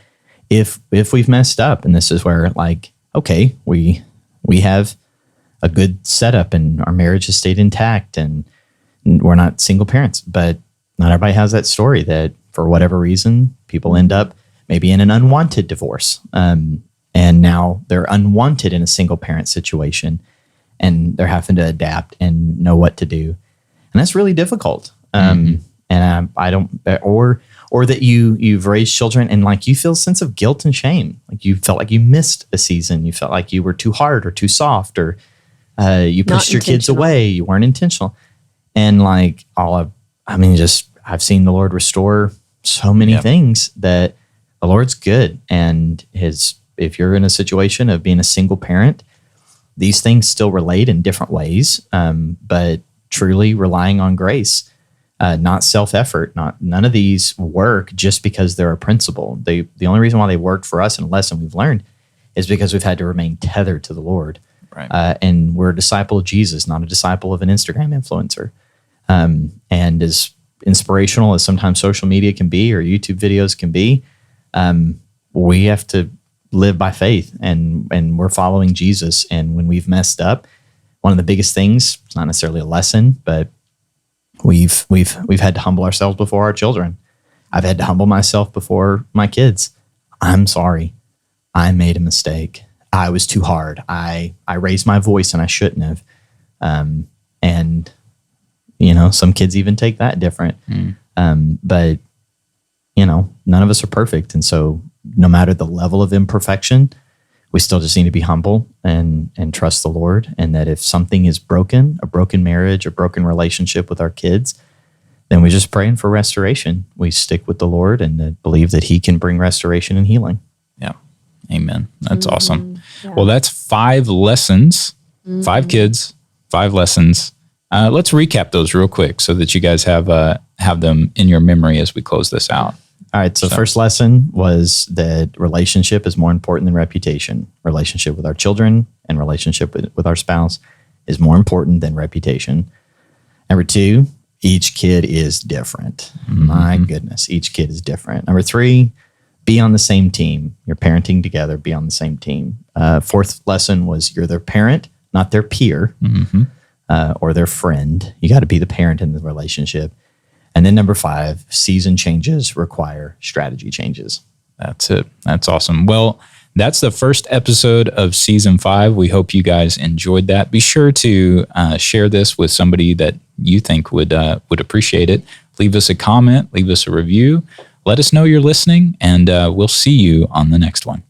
if we've messed up, and this is where okay, we have a good setup and our marriage has stayed intact and we're not single parents, but not everybody has that story that for whatever reason, people end up maybe in an unwanted divorce. And and now they're unwanted in a single parent situation, and they're having to adapt and know what to do, and that's really difficult. And I don't, or that you've raised children and like you feel a sense of guilt and shame, like you felt like you missed a season, you felt like you were too hard or too soft, or you pushed your kids away, you weren't intentional, and like I've seen the Lord restore so many things that the Lord's good, and if you're in a situation of being a single parent, these things still relate in different ways, but truly relying on grace, not self-effort. None of these work just because they're a principle. The only reason why they worked for us and a lesson we've learned is because we've had to remain tethered to the Lord. Right. And we're a disciple of Jesus, not a disciple of an Instagram influencer. And as inspirational as sometimes social media can be or YouTube videos can be, we have to live by faith, and we're following Jesus. And when we've messed up, one of the biggest things, it's not necessarily a lesson, but we've had to humble ourselves before our children. I've had to humble myself before my kids. I'm sorry. I made a mistake. I was too hard. I raised my voice and I shouldn't have. And some kids even take that different. But none of us are perfect. And so no matter the level of imperfection, we still just need to be humble and trust the Lord. And that if something is broken, a broken marriage, a broken relationship with our kids, then we just praying for restoration. We stick with the Lord and believe that He can bring restoration and healing. Yeah. Amen. That's awesome. Yeah. Well, that's 5 lessons, 5 kids, 5 lessons. Let's recap those real quick so that you guys have them in your memory as we close this out. All right. So first lesson was that relationship is more important than reputation. Relationship with our children and relationship with our spouse is more important than reputation. Number 2, each kid is different. My goodness, each kid is different. Number 3, be on the same team. You're parenting together, be on the same team. 4th lesson was you're their parent, not their peer or their friend. You got to be the parent in the relationship. And then number 5, season changes require strategy changes. That's it. That's awesome. Well, that's the first episode of season 5. We hope you guys enjoyed that. Be sure to share this with somebody that you think would appreciate it. Leave us a comment, leave us a review. Let us know you're listening, and we'll see you on the next one.